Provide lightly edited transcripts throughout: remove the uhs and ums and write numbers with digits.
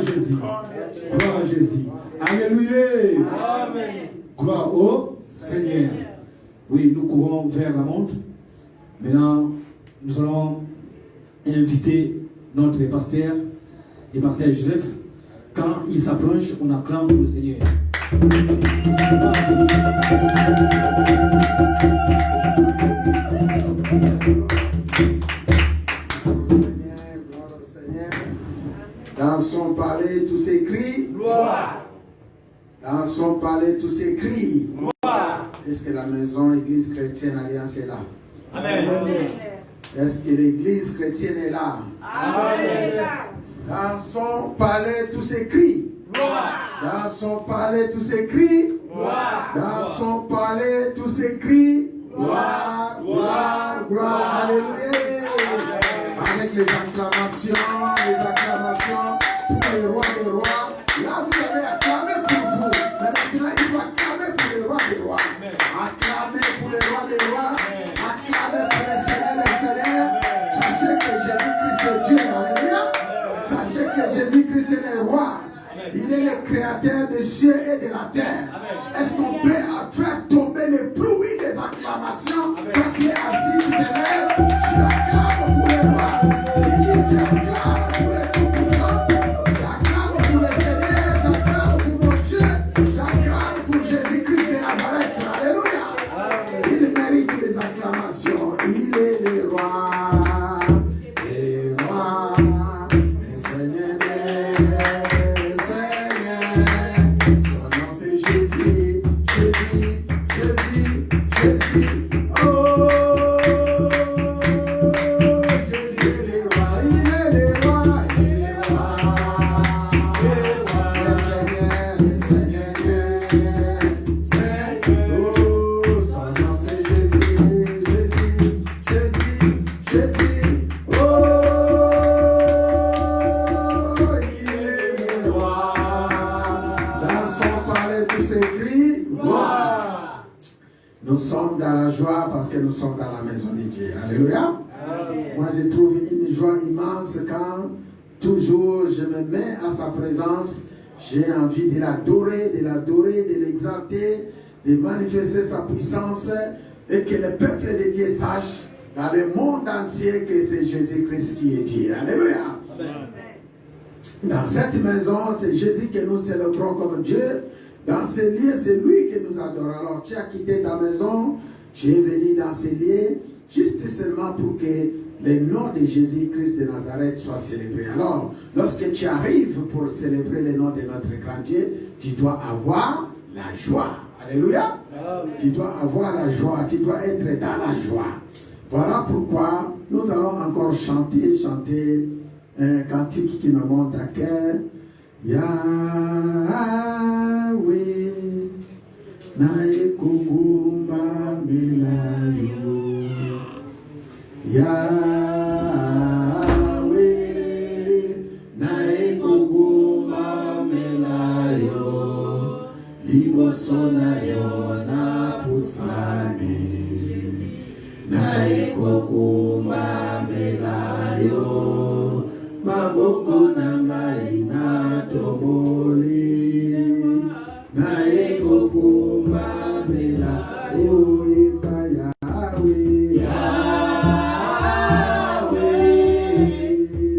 Jésus. Gloire à Jésus. Alléluia. Amen. Gloire au Seigneur. Oui, nous courons vers la montre. Maintenant, nous allons inviter notre pasteur, le pasteur Joseph. Quand il s'approche, on acclame pour le Seigneur. Dans son palais, tout s'écrit. Gloire. Dans son palais, tout s'écrit. Gloire. Est-ce que la maison Église chrétienne Alliance est là? Amen. Est-ce que l'église chrétienne est là? Amen. Dans son palais, tout s'écrit. Gloire. Dans son palais, tout s'écrit. Gloire. Dans son palais, tout s'écrit. Gloire. Gloire, gloire, alléluia. Avec les acclamations pour les rois des rois. Là, vous avez acclamé pour vous. Mais maintenant, il faut acclamer pour les rois des rois. Acclamer pour les rois des rois. Acclamer pour les seigneurs des seigneurs. Sachez que Jésus-Christ est Dieu. Alléluia. Sachez que Jésus-Christ est le roi. Il est le créateur des cieux et de la terre. Est-ce qu'on peut faire tomber les pluies des acclamations quand tu es assis, tu te lèves, tu acclames pour les rois. Tu acclames pour les tout-puissants. Tu acclames pour les seigneurs. J'acclame pour mon Dieu. J'acclame pour Jésus-Christ de Nazareth. Alléluia. Il mérite les acclamations. Il est le roi. Nous sommes dans la joie parce que nous sommes dans la maison de Dieu. Alléluia. Moi, je trouve une joie immense quand toujours je me mets à sa présence. J'ai envie de l'adorer, de l'exalter, de manifester sa puissance et que le peuple de Dieu sache dans le monde entier que c'est Jésus-Christ qui est Dieu. Alléluia. Dans cette maison, c'est Jésus que nous célébrons comme Dieu. Dans ces lieux, c'est lui que nous adorons. Alors, tu as quitté ta maison, tu es venu dans ces lieux, juste seulement pour que le nom de Jésus-Christ de Nazareth soit célébré. Alors, lorsque tu arrives pour célébrer le nom de notre grand Dieu, tu dois avoir la joie. Alléluia. Tu dois avoir la joie, tu dois être dans la joie. Voilà pourquoi nous allons encore chanter un cantique qui me monte à cœur. Yahweh, naekugumba melayo. Yahweh, naekugumba melayo. Liboso nayo na pusani. Naekugumba melayo. Maboko na ngai na toboli na ekokumba bela oimba Yahweh Yahweh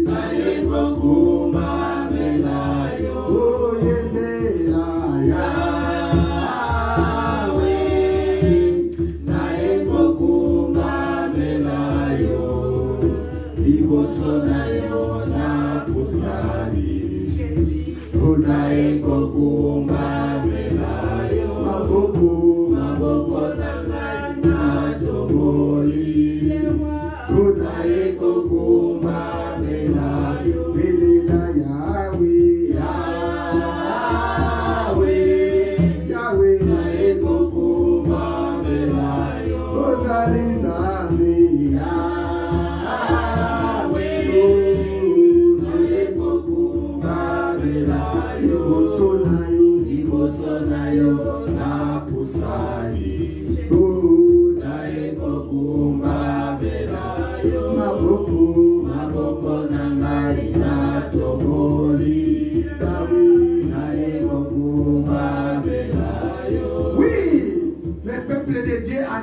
na ekokumba bela oyembela Yahweh na ekokumba bela liboso na yo pusani unaiko kumba melayo maboko na ngai na toboli unaiko kumba melayo belela Yahweh Yahweh Yahweh naiko kumba melayo ozali nzambe Sonayo na pusani unaeko kumba belayo maboko na ngai na toboli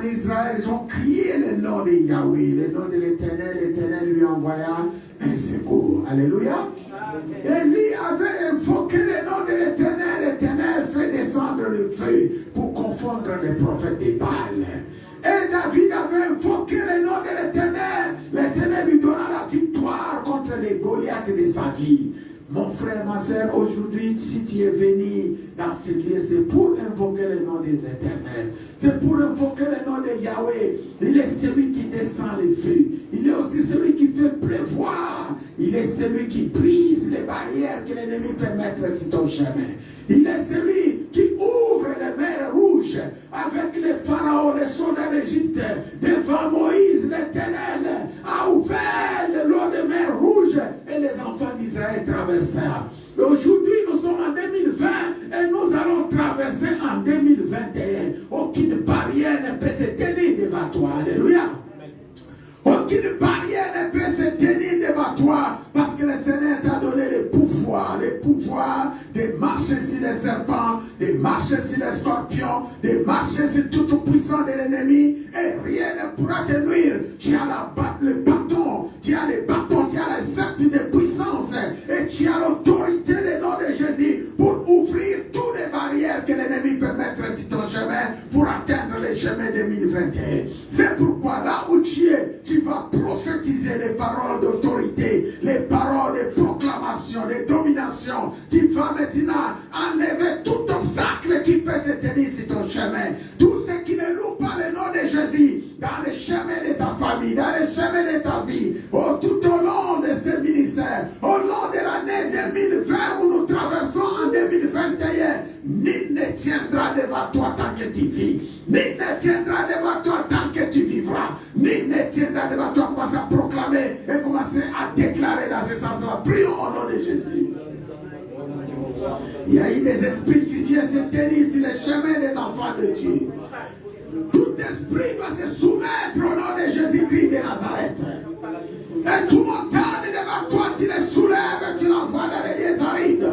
en Israël, ils ont crié le nom de Yahweh, le nom de l'Éternel. L'Éternel lui envoya un secours. Alléluia. Élie avait invoqué le nom de l'Éternel. L'Éternel fait descendre le feu pour confondre les prophètes de Baal. Et David avait invoqué le nom de l'Éternel. L'Éternel lui donna la victoire contre les Goliaths de sa vie. Mon frère, ma soeur, aujourd'hui, si tu es venu dans ce lieu, c'est pour invoquer le nom de l'Éternel. C'est pour invoquer le nom de Yahweh. Il est celui qui descend les feux. Il est aussi celui qui fait pleuvoir. Il est celui qui brise les barrières que l'ennemi peut mettre sur ton chemin. Il est celui qui ouvre les mers rouges avec les pharaons, les soldats d'Égypte. Devant Moïse, l'Éternel a ouvert l'eau des mers rouges et les enfants d'Israël traversèrent. Aujourd'hui, nous sommes en 2020 et nous allons traverser en 2021. Aucune barrière ne peut se tenir devant toi. Alléluia. Aucune barrière ne peut se tenir devant toi parce que le Seigneur t'a donné le pouvoir de marcher sur les serpents, de marcher sur les scorpions, de marcher sur toute puissance de l'ennemi et rien ne pourra te nuire. Tu as le bâton, tu as les bâtons, tu as les sceptres de puissance et tu as l'autorité du nom de Jésus pour ouvrir toutes les barrières que l'ennemi peut mettre sur ton chemin pour atteindre le chemin 2021. C'est pourquoi là où tu es, tu vas prophétiser les paroles d'autorité, les paroles de proclamation, de domination. Tu vas maintenant enlever tout obstacle qui peut se tenir sur ton chemin. Tout ce qui ne loue pas le nom de Jésus dans le chemin de ta famille, dans le chemin de ta vie, tout au long de ce ministère, au long de l'année 2020 où nous traversons en 2021, nul ne tiendra devant toi tant que tu vis. Nul ne tiendra devant toi tant que tu vivras. Nul ne tiendra devant toi. Commence à proclamer et commencer à déclarer dans ce sens-là. Prions au nom de Jésus. Il y a eu des esprits qui viennent se tenir sur le chemin des enfants de Dieu. Tout esprit doit se soumettre au nom de Jésus-Christ de Nazareth. Et tout montagne devant toi, tu les soulèves et tu l'envoies dans les lieux arides.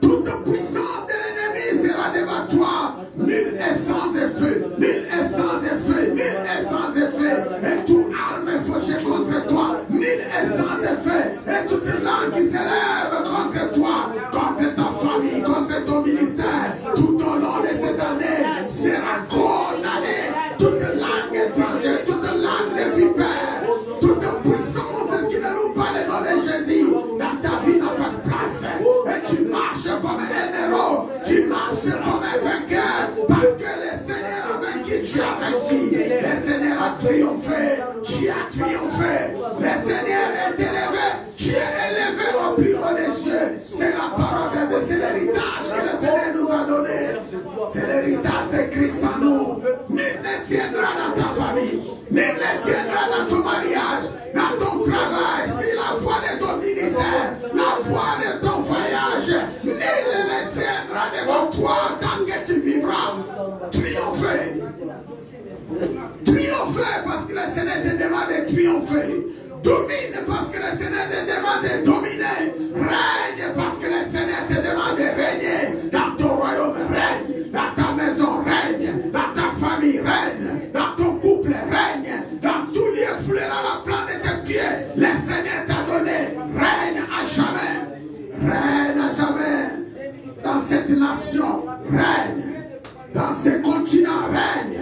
Toute puissance de l'ennemi sera devant toi. Nul est sans effet, nul est sans effet, nul est sans effet. Et toute arme fauchée contre toi, nul est sans effet. Et toute langue qui s'élève contre toi, contre ta famille, contre ton ministère, tout au long de cette année sera condamné. Toute langue étrangère, toute langue de vipère, toute puissance qui ne loue pas le nom de Jésus, dans ta vie n'a pas de place. Et tu marches comme un héros, tu marches comme un vainqueur, parce que le Seigneur a vaincu, tu as vaincu. Le Seigneur a triomphé, tu as triomphé. Le Seigneur est élevé, tu es élevé au plus haut des cieux. C'est la parole de Dieu, c'est l'héritage que le Seigneur nous a donné. C'est l'héritage de Christ en nous. Nul ne tiendra dans ta famille, nul ne tiendra dans ton mariage, dans ton travail, c'est la voie de ton ministère, la voie de ton voyage. Nul ne tiendra devant toi tant que tu vivras. Triompher. Triompher parce que le Seigneur te demande de triompher. Domine parce que le Seigneur te demande de dominer. Règne parce que le Seigneur te demande de régner. Dans ton royaume, règne. Dans ta maison, règne. Dans ta famille, règne. Dans ton couple, règne. Dans tout lieu fleurant la plante de tes pieds, le Seigneur t'a donné. Règne à jamais. Règne à jamais. Dans cette nation, règne. Dans ce continent, règne.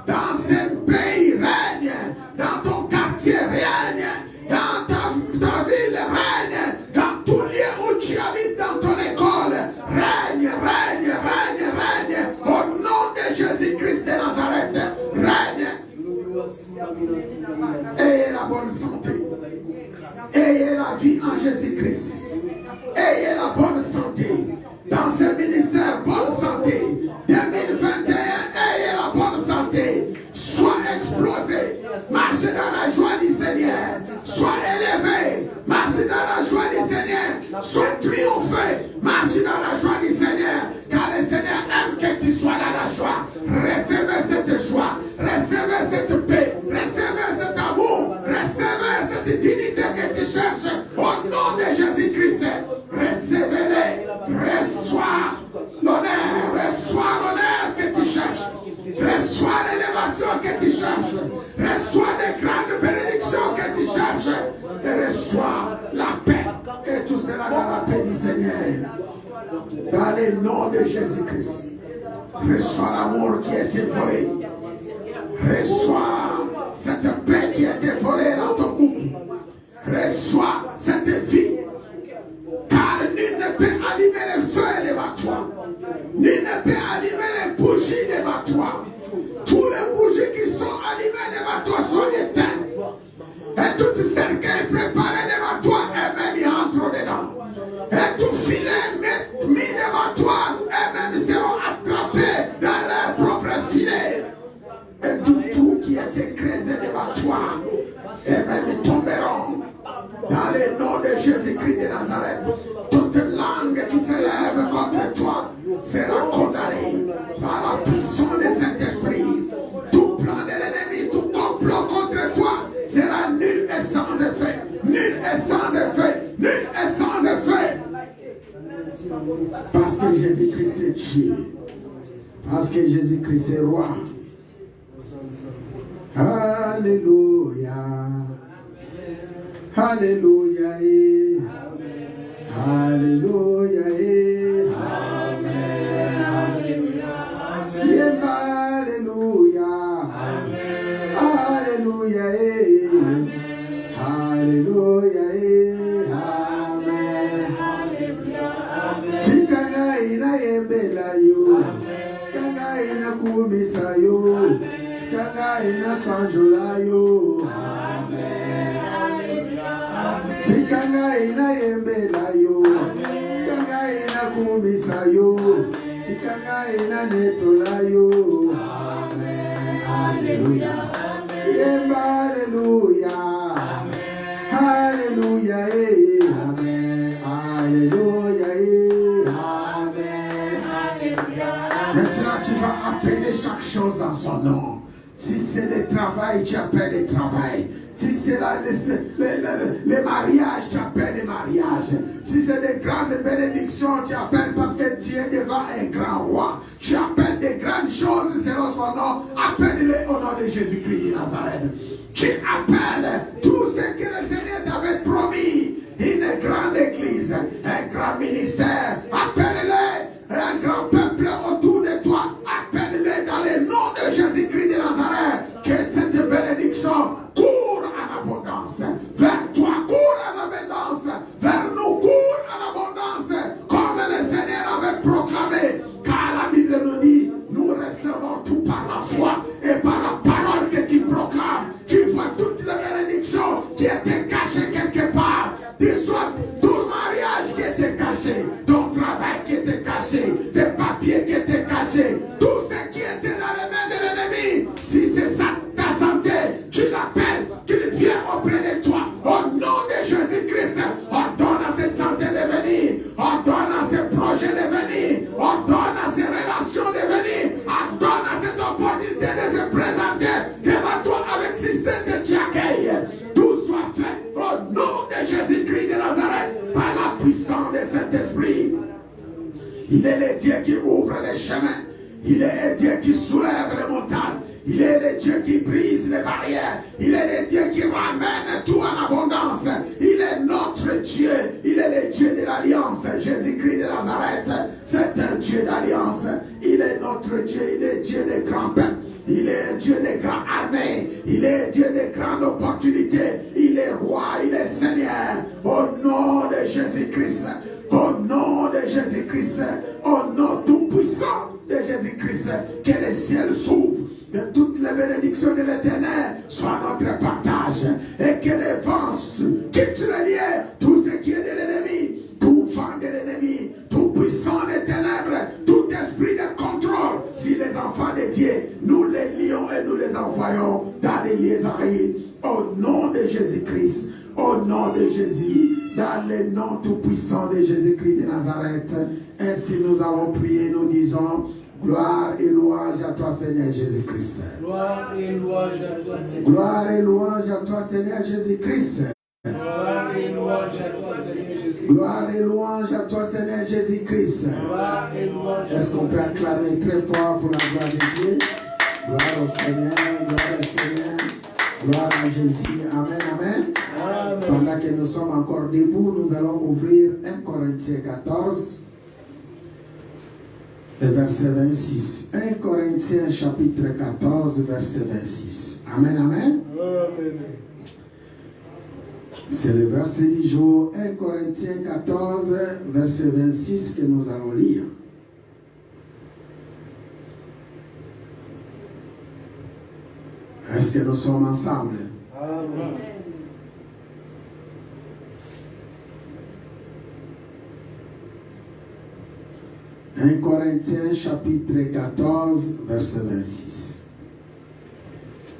Dans ce pays, règne. Dans ton quartier, règne. Dans ta ville, règne. Dans tout lieu où tu habites, dans ton école, règne, règne, règne, règne. Au nom de Jésus-Christ de Nazareth, règne. Ayez la bonne santé. Ayez la vie en Jésus-Christ. Ayez la bonne santé. Dans ce ministère, bonne santé. 2021, ayez la bonne santé. Sois explosé. Marchez dans la joie du Seigneur. Sois élevé. Marchez dans la joie du Seigneur. Sois triomphé. Marchez dans la joie du Seigneur. Car le Seigneur aime que tu sois dans la joie. Recevez cette joie. Recevez cette paix. Recevez cet amour. Recevez cette dignité que tu cherches. Au nom de Jésus-Christ. Recevez-les. Reçois l'honneur. Reçois l'honneur que tu cherches. Reçois l'élévation que Dans le nom de Jésus-Christ. Reçois l'amour qui a été volé. Reçois cette paix qui a été volée dans ton couple. Reçois cette vie. Car nul ne peut allumer le feu devant toi. Nul ne peut allumer les bougies devant toi. Tous les bougies qui sont allumées devant toi sont éteintes. Et tout cercueil préparé devant toi, eux-mêmes y entrent dedans. Et tout filet mis devant toi, eux-mêmes seront attrapés dans leur propre filet. Et tout trou qui est creusé devant toi, eux-mêmes tomberont. Dans le nom de Jésus-Christ de Nazareth, toute langue qui se lève contre toi sera condamnée par la puissance de Saint-Esprit. Tout plan de l'ennemi, tout complot contre toi sera nul et sans effet. Nul et sans effet. Nul et sans effet. Parce que Jésus-Christ est Dieu. Parce que Jésus-Christ est roi. Alléluia. Alléluia. Alléluia. Amen. Alléluia. Alléluia. Alléluia. Amen. Tikanga ina yembela yo. Tikanga ina kumisa yo. Tikanga ina sanjola yo. Amen. Tikanga ina yembela yo. Tikanga ina kumisa yo. Tikanga ina netola yo. Amen. Alléluia. Yemba alléluia. Alléluia. Amen. Alléluia. Amen. Maintenant tu vas appeler chaque chose dans son nom. Si c'est le travail, tu appelles le travail. Si c'est le mariage, tu appelles le mariage. Si c'est des grandes bénédictions, tu appelles parce que tu es devant un grand roi. Tu appelles des grandes choses selon son nom. Appelle-les au nom de Jésus-Christ de Nazareth. Tu appelles tout ce que le Seigneur t'avait promis. Une grande église, un grand ministère. Appelle-les, un grand peuple autour de toi. Appelle-les dans le nom de Jésus-Christ de Nazareth. Que cette bénédiction court en abondance. Vers toi, court en abondance. Vers nous, court en abondance. Comme le Seigneur avait proclamé. Car la Bible nous dit, nous recevons tout par la foi et par la parole que tu proclames. Tu vois toutes les bénédictions qui étaient cachées quelque part. Tu sois ton mariage qui était caché, ton travail qui était caché, tes papiers qui étaient cachés, tout ce qui était dans les mains de l'ennemi. Si c'est ça, ta santé, tu l'appelles, qu'il vienne auprès de toi. Au nom de Jésus-Christ, ordonne à cette santé de venir, ordonne à ces projets de venir, ordonne à ces relations de venir, ordonne à cette opportunité de se présenter devant toi avec système que tu accueilles. Tout soit fait au nom de Jésus-Christ de Nazareth par la puissance de Saint-Esprit. Il est le Dieu qui ouvre les chemins. Il est le Dieu qui soulève les montagnes. Il est le Dieu qui brise les barrières. Il est le Dieu qui ramène tout en abondance. Il est notre Dieu. Il est le Dieu de l'alliance. Jésus-Christ de Nazareth, c'est un Dieu d'alliance. Il est notre Dieu. Il est Dieu des grands peuples. Il est Dieu des grandes armées. Il est Dieu des grandes opportunités. Il est roi. Il est Seigneur. Au nom de Jésus-Christ. Au nom de Jésus-Christ. Au nom tout-puissant de Jésus-Christ. Que le ciel s'ouvre. Que toutes les bénédictions de l'Éternel soient notre partage. Et que les vents quittent les liens. Tout ce qui est de l'ennemi. Tout vent de l'ennemi. Tout puissant des ténèbres. Tout esprit de contrôle. Si les enfants de Dieu, nous les lions et nous les envoyons dans les lieux arides. Au nom de Jésus-Christ. Au nom de Jésus. Dans le nom tout-puissant de Jésus-Christ de Nazareth. Ainsi nous avons prié, nous disons, gloire et louange à toi Seigneur Jésus-Christ. Gloire et louange à toi Seigneur. Gloire et louange à toi Seigneur Jésus-Christ. Gloire et louange à toi Seigneur Jésus. Gloire et louange à toi Seigneur Jésus-Christ. Gloire et louange. Est-ce qu'on peut acclamer très fort pour la gloire de Dieu? Gloire au Seigneur, gloire au Seigneur. Gloire à Jésus. Amen, amen. Amen. Pendant que nous sommes encore debout, nous allons ouvrir 1 Corinthiens 14. et verset 26. 1 Corinthiens chapitre 14, verset 26. Amen, amen. Amen. C'est le verset du jour, 1 Corinthiens 14, verset 26 que nous allons lire. Est-ce que nous sommes ensemble? Amen. « 1 Corinthiens chapitre 14, verset 26.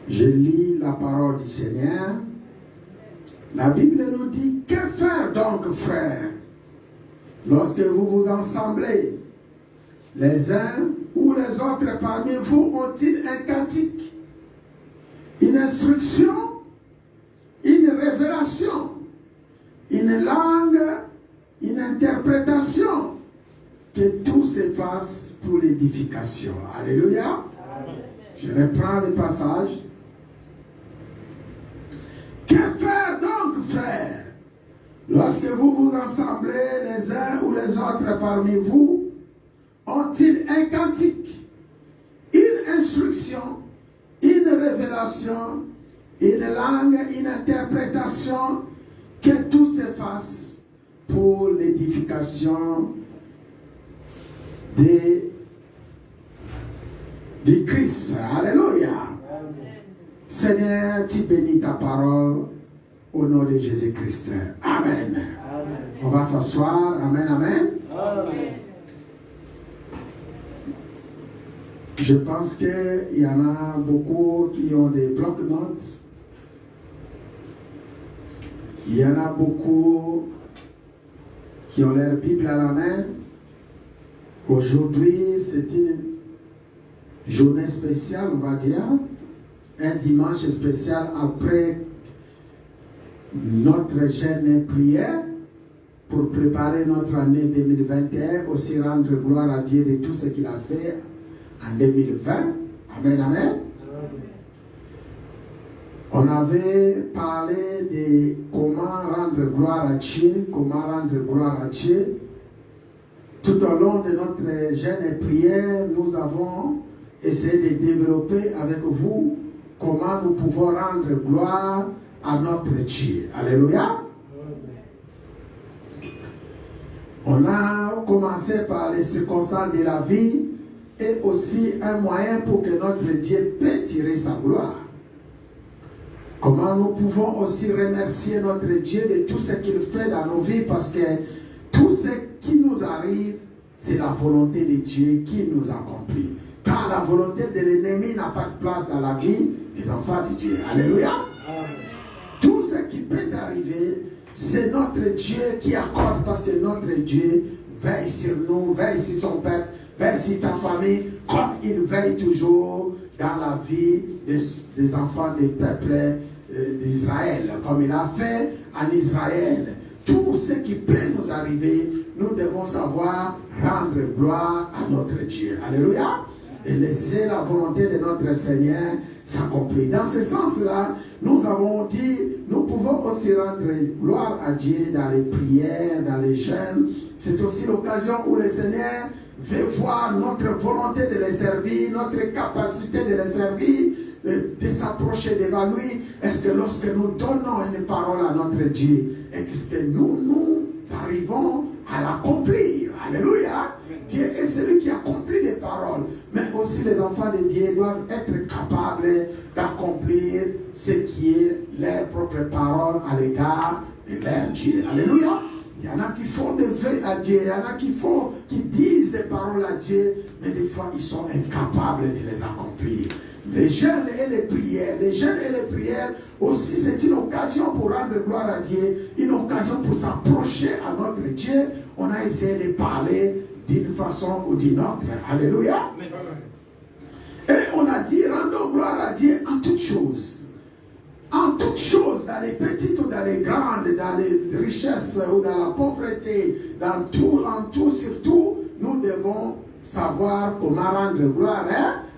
Je lis la parole du Seigneur. La Bible nous dit, que faire donc, frères, lorsque vous vous assemblez? Les uns ou les autres parmi vous ont-ils un cantique, une instruction, une révélation, une langue, une interprétation? Que tout se fasse pour l'édification. Alléluia. Amen. Je reprends le passage. Que faire donc, frères, lorsque vous vous assemblez les uns ou les autres parmi vous? Ont-ils un cantique, une instruction, une révélation, une langue, une interprétation? Que tout se fasse pour l'édification du Christ. Alléluia. Amen. Seigneur, tu bénis ta parole au nom de Jésus-Christ. Amen. Amen. On va s'asseoir. Amen, amen. Amen. Je pense qu'il y en a beaucoup qui ont des blocs-notes. Il y en a beaucoup qui ont leur Bible à la main. Aujourd'hui, c'est une journée spéciale, on va dire, un dimanche spécial après notre jeûne et prière pour préparer notre année 2021, aussi rendre gloire à Dieu de tout ce qu'il a fait en 2020. Amen, amen. On avait parlé de comment rendre gloire à Dieu, Tout au long de notre jeûne et prière, nous avons essayé de développer avec vous comment nous pouvons rendre gloire à notre Dieu. Alléluia. On a commencé par les circonstances de la vie et aussi un moyen pour que notre Dieu puisse tirer sa gloire. Comment nous pouvons aussi remercier notre Dieu de tout ce qu'il fait dans nos vies, parce que tout ce qui nous arrive, c'est la volonté de Dieu qui nous accomplit. Car la volonté de l'ennemi n'a pas de place dans la vie des enfants de Dieu. Alléluia. Amen. Tout ce qui peut arriver, c'est notre Dieu qui accorde, parce que notre Dieu veille sur nous, veille sur son peuple, veille sur ta famille, comme il veille toujours dans la vie des enfants des peuples d'Israël, comme il a fait en Israël. Tout ce qui peut nous arriver, nous devons savoir rendre gloire à notre Dieu. Alléluia. Et laisser la volonté de notre Seigneur s'accomplir. Dans ce sens-là, nous avons dit, nous pouvons aussi rendre gloire à Dieu dans les prières, dans les jeûnes. C'est aussi l'occasion où le Seigneur veut voir notre volonté de les servir, notre capacité de les servir, de s'approcher devant lui. Est-ce que lorsque nous donnons une parole à notre Dieu, est-ce que nous arrivons à l'accomplir? Alléluia. Dieu est celui qui accomplit les paroles, mais aussi les enfants de Dieu doivent être capables d'accomplir ce qui est leur propre parole à l'égard de leur Dieu. Alléluia. Il y en a qui font des vœux à Dieu, il y en a qui disent des paroles à Dieu, mais des fois ils sont incapables de les accomplir. Les jeûnes et les prières, aussi c'est une occasion pour rendre gloire à Dieu, une occasion pour s'approcher à notre Dieu. On a essayé de parler d'une façon ou d'une autre. Alléluia. Et on a dit, rendons gloire à Dieu en toutes choses. En toutes choses, dans les petites ou dans les grandes, dans les richesses ou dans la pauvreté, dans tout, surtout, nous devons savoir comment rendre gloire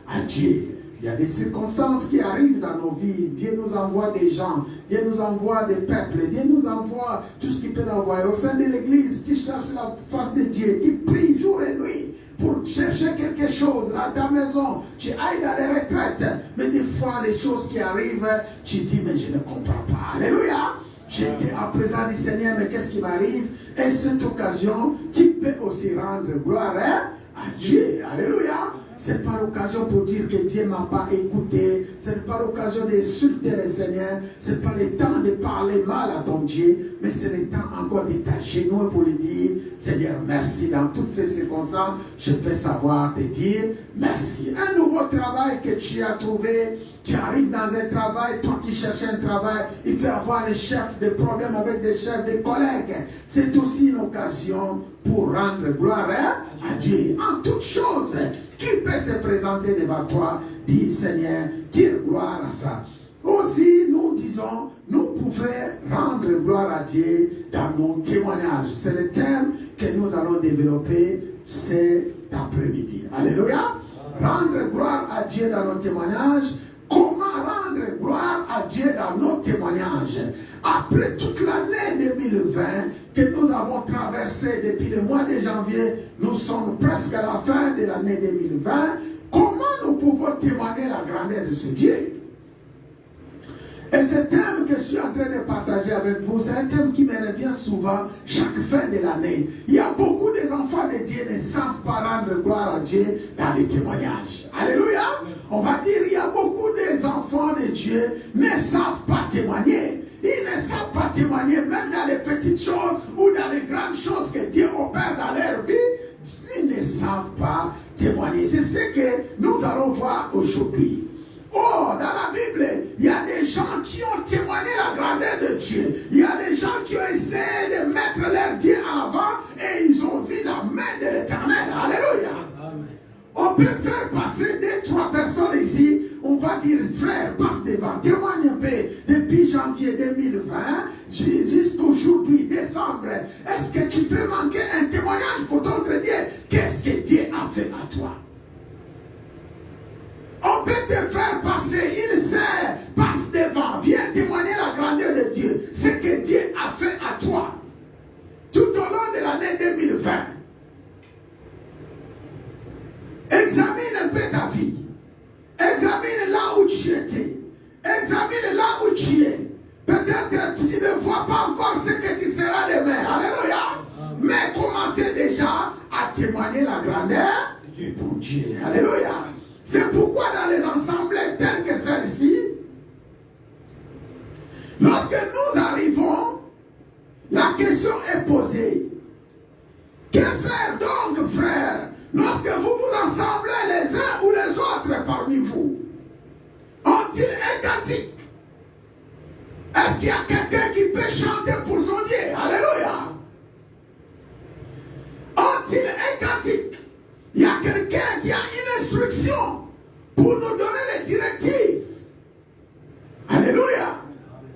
à Dieu. Il y a des circonstances qui arrivent dans nos vies. Dieu nous envoie des gens, Dieu nous envoie des peuples, Dieu nous envoie tout ce qu'il peut envoyer au sein de l'église, qui cherche la face de Dieu, qui prie jour et nuit pour chercher quelque chose dans ta maison. Tu ailles dans les retraites. Mais des fois, les choses qui arrivent, tu dis, mais je ne comprends pas. Alléluia. J'étais en présence du Seigneur, mais qu'est-ce qui m'arrive? Et cette occasion, tu peux aussi rendre gloire à Dieu. Alléluia. Ce n'est pas l'occasion pour dire que Dieu ne m'a pas écouté. Ce n'est pas l'occasion d'insulter le Seigneur. Ce n'est pas le temps de parler mal à ton Dieu. Mais c'est le temps encore de t'agenouiller pour lui dire, Seigneur, merci. Dans toutes ces circonstances, je peux savoir te dire merci. Un nouveau travail que tu as trouvé. Tu arrives dans un travail, toi qui cherches un travail, il peut y avoir des chefs, des problèmes avec des chefs, des collègues. C'est aussi une occasion pour rendre gloire à Dieu. En toutes choses, qui peut se présenter devant toi, dit Seigneur, tire gloire à ça. Aussi, nous disons, nous pouvons rendre gloire à Dieu dans nos témoignages. C'est le thème que nous allons développer cet après-midi. Alléluia. Rendre gloire à Dieu dans nos témoignages. Comment rendre gloire à Dieu dans nos témoignages? Après toute l'année 2020 que nous avons traversée depuis le mois de janvier, nous sommes presque à la fin de l'année 2020. Comment nous pouvons témoigner la grandeur de ce Dieu? Et ce thème que je suis en train de partager avec vous, c'est un thème qui me revient souvent chaque fin de l'année. Il y a beaucoup d'enfants de Dieu qui ne savent pas rendre gloire à Dieu dans les témoignages. Alléluia. On va dire il y a beaucoup d'enfants de Dieu qui ne savent pas témoigner. Ils ne savent pas témoigner même dans les petites choses ou dans les grandes choses que Dieu opère dans leur vie. Ils ne savent pas témoigner. C'est ce que nous allons voir aujourd'hui. Oh, dans la Bible, il y a des gens qui ont témoigné la grandeur de Dieu. Il y a des gens qui ont essayé de mettre leur Dieu en avant et ils ont vu la main de l'Éternel. Alléluia. Amen. On peut faire passer 2-3 personnes ici. On va dire, frère, passe devant, témoigne un peu. Depuis janvier 2020 jusqu'aujourd'hui, décembre, est-ce que tu peux manquer un témoignage pour d'autres dieux? Qu'est-ce que Dieu a fait à toi? On peut te faire passer une serre, passe devant, viens témoigner la grandeur de Dieu. Ce que Dieu a fait à toi tout au long de l'année 2020. Examine un peu ta vie. Examine là où tu étais. Examine là où tu es. Peut-être que tu ne vois pas encore ce que tu seras demain. Alléluia. Mais commencez déjà à témoigner la grandeur de ton Dieu. Alléluia. C'est pourquoi dans les assemblées telles que celle-ci, lorsque nous arrivons, la question est posée. Que faire donc, frères, lorsque vous vous assemblez les uns ou les autres parmi vous? Ont-ils un cantique? Est-ce qu'il y a quelqu'un qui peut chanter pour son Dieu? Alléluia. Ont-ils un cantique? Il y a quelqu'un qui a une instruction pour nous donner les directives. Alléluia.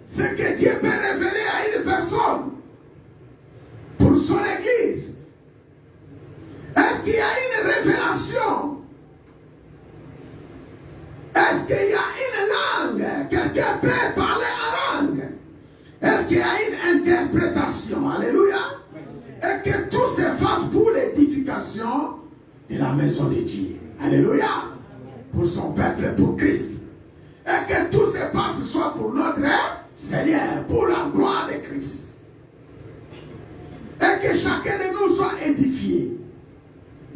Ce que Dieu peut révéler à une personne pour son église. Est-ce qu'il y a une révélation? Est-ce qu'il y a une langue? Quelqu'un peut parler en langue? Est-ce qu'il y a une interprétation? Alléluia. Et que tout se fasse pour l'édification de la maison de Dieu. Alléluia. Pour son peuple, pour Christ. Et que tout se passe soit pour notre Seigneur, pour la gloire de Christ. Et que chacun de nous soit édifié.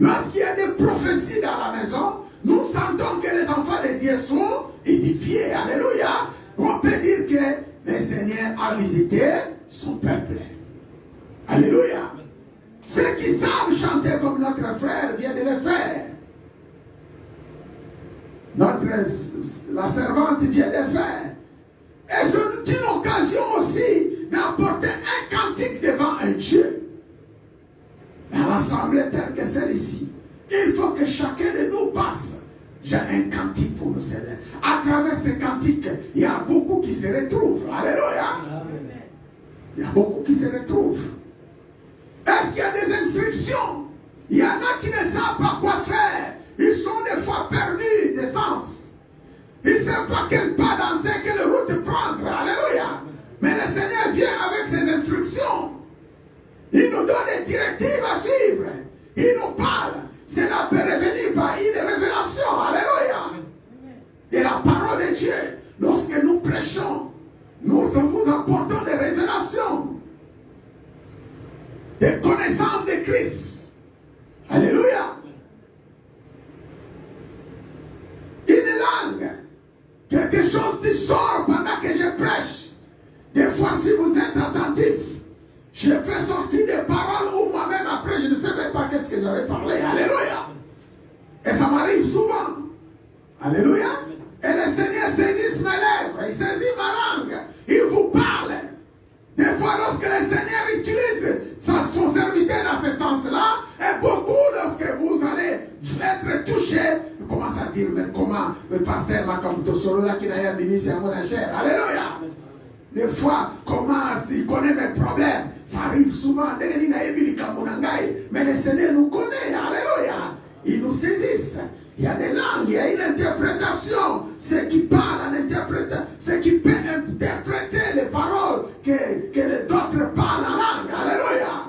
Lorsqu'il y a des prophéties dans la maison, nous sentons que les enfants de Dieu sont édifiés. Alléluia. On peut dire que le Seigneur a visité son peuple. Alléluia. Ceux qui savent chanter comme notre frère vient de le faire. La servante vient de faire. Et c'est une occasion aussi d'apporter un cantique devant un Dieu. Dans l'assemblée telle que celle-ci, il faut que chacun de nous passe. J'ai un cantique pour nous servir. À travers ce cantique, il y a beaucoup qui se retrouvent. Alléluia. Il y a beaucoup qui se retrouvent. Est-ce qu'il y a des instructions? Il y en a qui ne savent pas quoi faire. Ils sont des fois perdus d'essence. Ils ne savent pas quel pas danser, quelle route prendre. Alléluia. Mais le Seigneur vient avec ses instructions. Il nous donne des directives à suivre. Il nous parle. C'est la langue. Quelque chose qui sort pendant que je prêche. Des fois, si vous êtes attentif, je fais sortir des paroles où moi-même après, je ne sais même pas qu'est-ce que j'avais parlé. Alléluia. Et ça m'arrive souvent. Alléluia. Et le Seigneur saisit mes lèvres, il saisit ma langue, il vous parle. Des fois, lorsque le Seigneur utilise son serviteur dans ce sens-là, et beaucoup, lorsque vous allez être touché, il commence à dire, mais comment le pasteur Makamuto Solo là qui n'a béni, c'est à mon cher. Alléluia. Des fois, comment il connaît mes problèmes, ça arrive souvent, mais le Seigneur nous connaît. Alléluia. Il nous saisisse. Il y a des langues, il y a une interprétation. Ceux qui parlent en interprétant, ceux qui peuvent interpréter les paroles que les autres parlent en langue. Alléluia.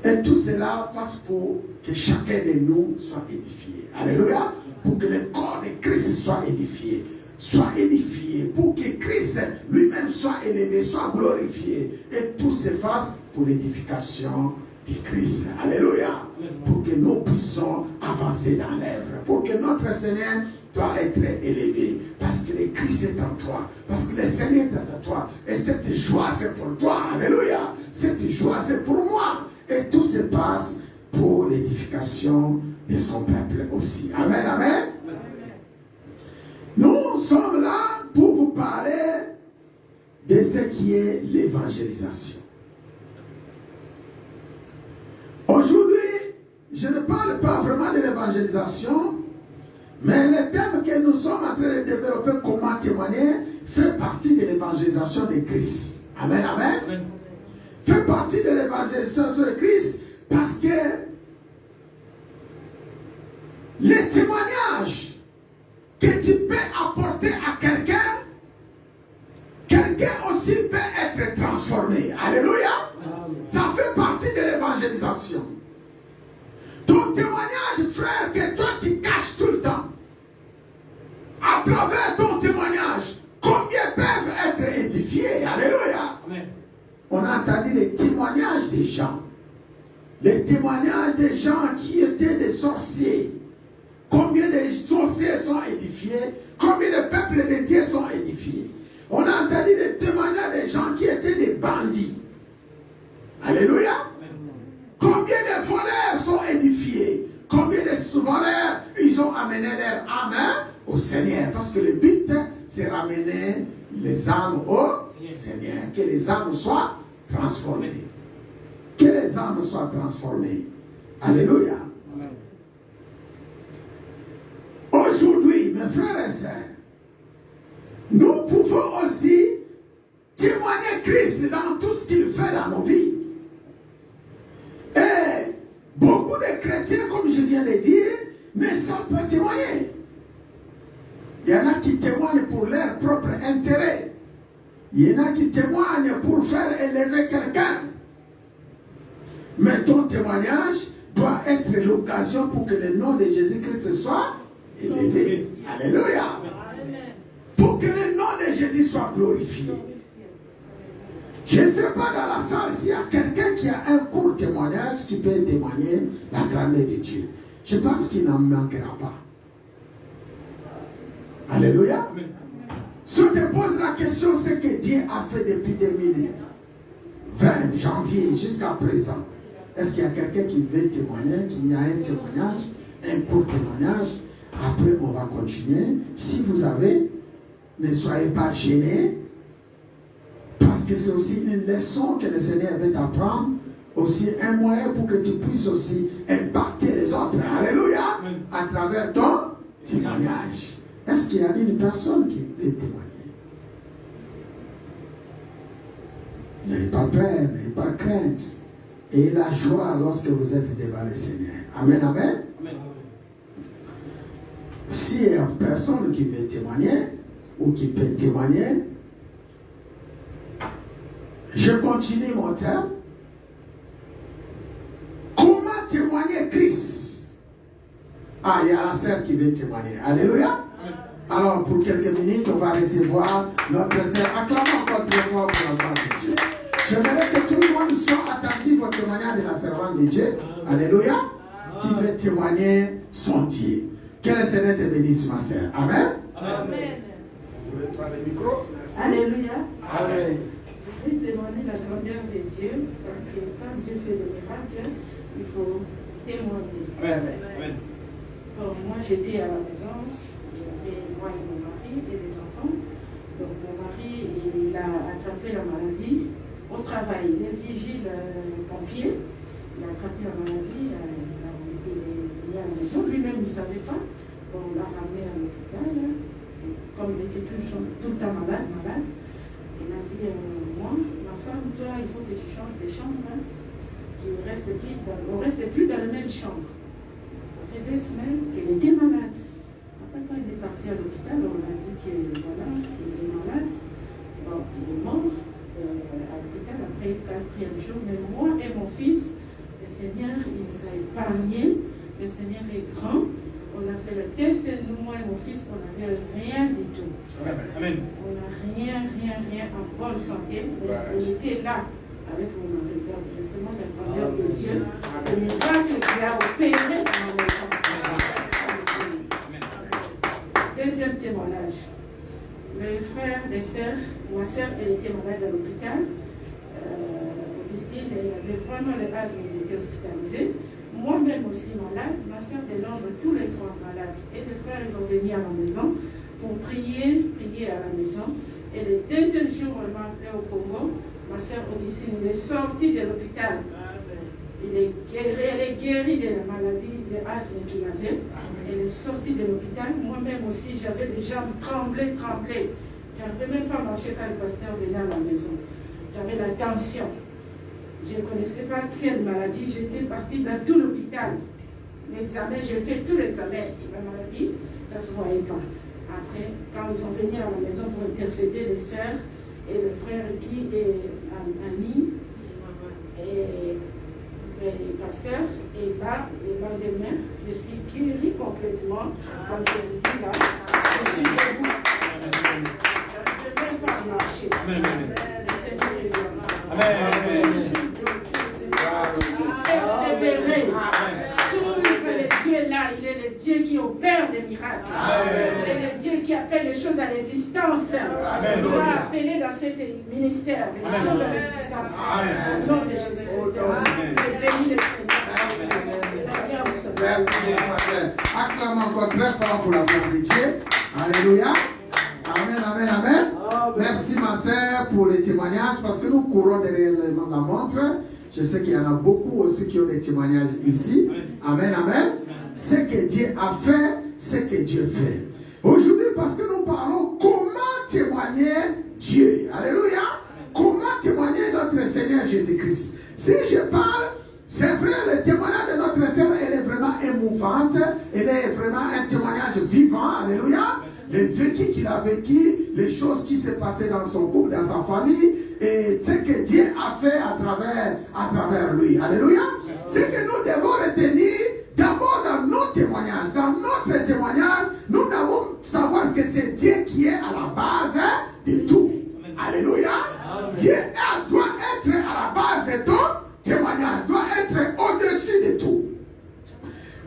Et tout cela passe pour que chacun de nous soit édifié. Alléluia. Pour que le corps de Christ soit édifié. Soit édifié. Pour que Christ lui-même soit élevé, soit glorifié. Et tout se fasse pour l'édification de Christ. Alléluia. Pour que nous puissions avancer dans l'œuvre. Pour que notre Seigneur doit être élevé. Parce que le Christ est en toi. Parce que le Seigneur est en toi. Et cette joie, c'est pour toi. Alléluia. Cette joie, c'est pour moi. Et tout se passe pour l'édification de son peuple aussi. Amen, amen. Nous sommes là pour vous parler de ce qui est l'évangélisation. Aujourd'hui, je ne parle pas vraiment de l'évangélisation, mais le thème que nous sommes en train de développer, comment témoigner, fait partie de l'évangélisation de Christ. Amen, amen. Amen. Fait partie de l'évangélisation de Christ parce que les témoignages que tu peux apporter à quelqu'un, quelqu'un aussi peut être transformé. Alléluia. Amen. Ça fait partie de l'évangélisation. Ton témoignage, frère, que toi tu caches tout le temps, à travers ton témoignage, combien peuvent être édifiés? Alléluia. Amen. On a entendu les témoignages des gens. Les témoignages des gens qui étaient des sorciers. Combien de sorciers sont édifiés? Combien de peuples de Dieu sont édifiés? On a entendu les témoignages des gens qui étaient des bandits. Alléluia. Combien de voleurs sont édifiés? Combien de voleurs ils ont amené leur âme au Seigneur? Parce que le but, c'est ramener les âmes au Seigneur. Que les âmes soient transformées. Que les âmes soient transformées. Alléluia. Aujourd'hui, mes frères et sœurs, nous pouvons aussi témoigner Christ dans tout ce qu'il fait dans nos vies. Et beaucoup de chrétiens, comme je viens de dire, ne savent pas témoigner. Il y en a qui témoignent pour leur propre intérêt. Il y en a qui témoignent pour faire élever quelqu'un. Mais ton témoignage doit être l'occasion pour que le nom de Jésus-Christ soit élevé. Alléluia. Pour que le nom de Jésus soit glorifié. Je ne sais pas dans la salle s'il y a quelqu'un qui a un court témoignage qui peut témoigner la grandeur de Dieu. Je pense qu'il n'en manquera pas. Alléluia. Si on te pose la question, ce que Dieu a fait depuis 2020 janvier jusqu'à présent, est-ce qu'il y a quelqu'un qui veut témoigner, qui a un témoignage, un court témoignage? Après, on va continuer. Si vous avez, ne soyez pas gênés, parce que c'est aussi une leçon que le Seigneur veut t'apprendre, aussi un moyen pour que tu puisses aussi impacter les autres. Alléluia, à travers ton témoignage. Est-ce qu'il y a une personne qui veut témoigner? N'ayez pas peur, n'ayez pas crainte. Et la joie lorsque vous êtes devant le Seigneur. Amen, amen. Amen. S'il y a personne qui veut témoigner, ou qui peut témoigner, je continue mon thème. Comment témoigner Christ? Ah, il y a la sœur qui veut témoigner. Alléluia. Alors, pour quelques minutes, on va recevoir notre sœur. Acclamons encore très fort pour la gloire de Dieu. J'aimerais que tout le monde soit attentif au témoignage de la servante de Dieu. Alléluia. Qui veut témoigner son Dieu. Que le Seigneur te bénisse, ma sœur. Amen. Amen. Vous pouvez prendre le micro. Alléluia. Amen. Je vais témoigner la grandeur de Dieu parce que quand Dieu fait des miracles, il faut témoigner. Amen. Bon, moi j'étais à la maison, il y avait moi et mon mari et les enfants. Donc mon mari, il a attrapé la maladie au travail. Il est vigile pompier. Il a attrapé la maladie, il est venu à la maison. Lui-même, il ne savait pas. Bon, on l'a ramené à l'hôpital. Et comme il était tout le temps malade, il m'a dit, moi, ma femme, toi, il faut que tu changes de chambre. Hein. On ne reste plus dans la même chambre. Ça fait 2 semaines qu'elle était malade. Après, quand il est parti à l'hôpital, on a dit que voilà, il est malade. Bon, il est mort à l'hôpital après le 4e jour. Mais moi et mon fils, le Seigneur, il nous a épargnés. Le Seigneur est grand. On a fait le test, nous, moi et mon fils, on n'avait rien du tout. Amen. On n'a rien en bonne santé. On était là avec mon mari. Donc, je demande la grandeur de Dieu, le miracle qu'il a opéré dans mon enfant. Deuxième témoignage. Mes frères, mes sœurs, ma sœur, elle était malade à l'hôpital. Augustine, elle avait vraiment les bases, elle était hospitalisée. Moi-même aussi malade, ma soeur de Londres, tous les 3 malades. Et les frères, ils ont venu à la maison pour prier à la maison. Et le 2e jour, on m'a appelé au Congo. Ma soeur Augustine, elle est sortie de l'hôpital. Elle est guérie de la maladie de asthme qu'il avait. Elle est sortie de l'hôpital. Moi-même aussi, j'avais les jambes tremblées. Je n'arrivais même pas à marcher quand le pasteur venait à la maison. J'avais la tension. Je ne connaissais pas quelle maladie. J'étais partie dans tout l'hôpital. L'examen, j'ai fait tout l'examen. Et ma maladie, ça ne se voyait pas. Après, quand ils sont venus à la maison pour intercéder les sœurs et le frère Guy et Annie et le pasteur, et là, le lendemain, je suis guérie complètement. Comme je le dis là, je suis debout. Je ne peux même pas marcher. Le Seigneur est là. Amen. Persévérer. Souffle le Dieu là, il est le Dieu qui opère des miracles. Il est le Dieu qui appelle les choses à l'existence. Il va appeler dans cet ministère les choses à l'existence. Au nom de Jésus-Christ. Je bénis le Seigneur. Merci. Acclamons encore très fort pour la gloire de Dieu. Alléluia. Amen. Merci ma sœur pour les témoignages parce que nous courons derrière la montre. Je sais qu'il y en a beaucoup aussi qui ont des témoignages ici. Amen. Ce que Dieu a fait, ce que Dieu fait. Aujourd'hui, parce que nous parlons comment témoigner Dieu. Alléluia. Comment témoigner notre Seigneur Jésus-Christ. Si je parle, c'est vrai, le témoignage de notre sœur, elle est vraiment émouvante. Elle est vraiment un témoignage vivant. Alléluia. Les vécus qu'il a vécu, les choses qui s'est passées dans son couple, dans sa famille, et ce que Dieu a fait à travers lui. Alléluia. Ce que nous devons retenir d'abord dans nos témoignages. Dans notre témoignage, nous devons savoir que c'est Dieu qui est à la base de tout. Alléluia. Dieu doit être à la base de ton témoignage, doit être au-dessus de tout.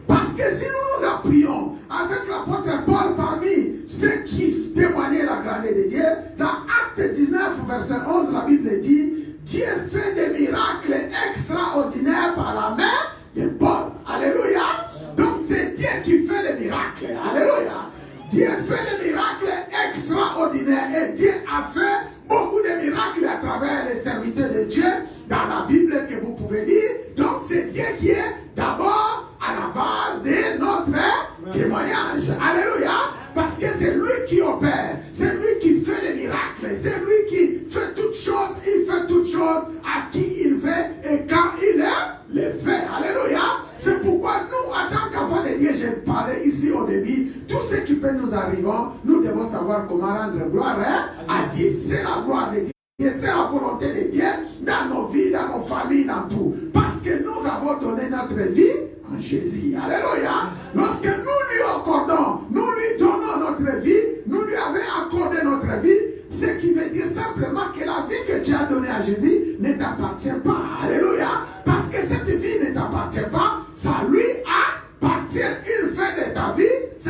Parce que si nous nous appuyons avec l'apôtre Paul parmi ceux qui témoignaient la grandeur de Dieu, dans Acte 19, verset 11, la Bible dit, Dieu fait des miracles extraordinaires par la main de Paul. Alléluia. Donc c'est Dieu qui fait les miracles. Alléluia. Dieu fait des miracles extraordinaires et Dieu a fait beaucoup de miracles à travers les serviteurs de Dieu dans la Bible que vous pouvez lire. Donc c'est Dieu qui est d'abord à la base de notre témoignage. Alléluia. Parce que c'est lui qui opère. C'est lui qui fait les miracles. C'est lui qui fait toutes choses. Il fait toutes choses à qui il veut et quand il les fait. Alléluia. C'est pourquoi nous, en tant qu'enfants de Dieu, j'ai parlé ici au début, tout ce qui peut nous arriver, nous devons savoir comment rendre gloire à Dieu. C'est la gloire de Dieu. C'est la volonté de Dieu dans nos vies, dans nos familles, dans tout. Parce que nous avons donné notre vie en Jésus. Alléluia. Lorsque nous lui accordons, nous lui donnons notre vie, nous lui avons accordé notre vie, ce qui veut dire simplement que la vie que tu as donnée à Jésus ne t'appartient pas. Alléluia. Parce que cette vie ne t'appartient pas, ça lui appartient. Il fait de ta vie ce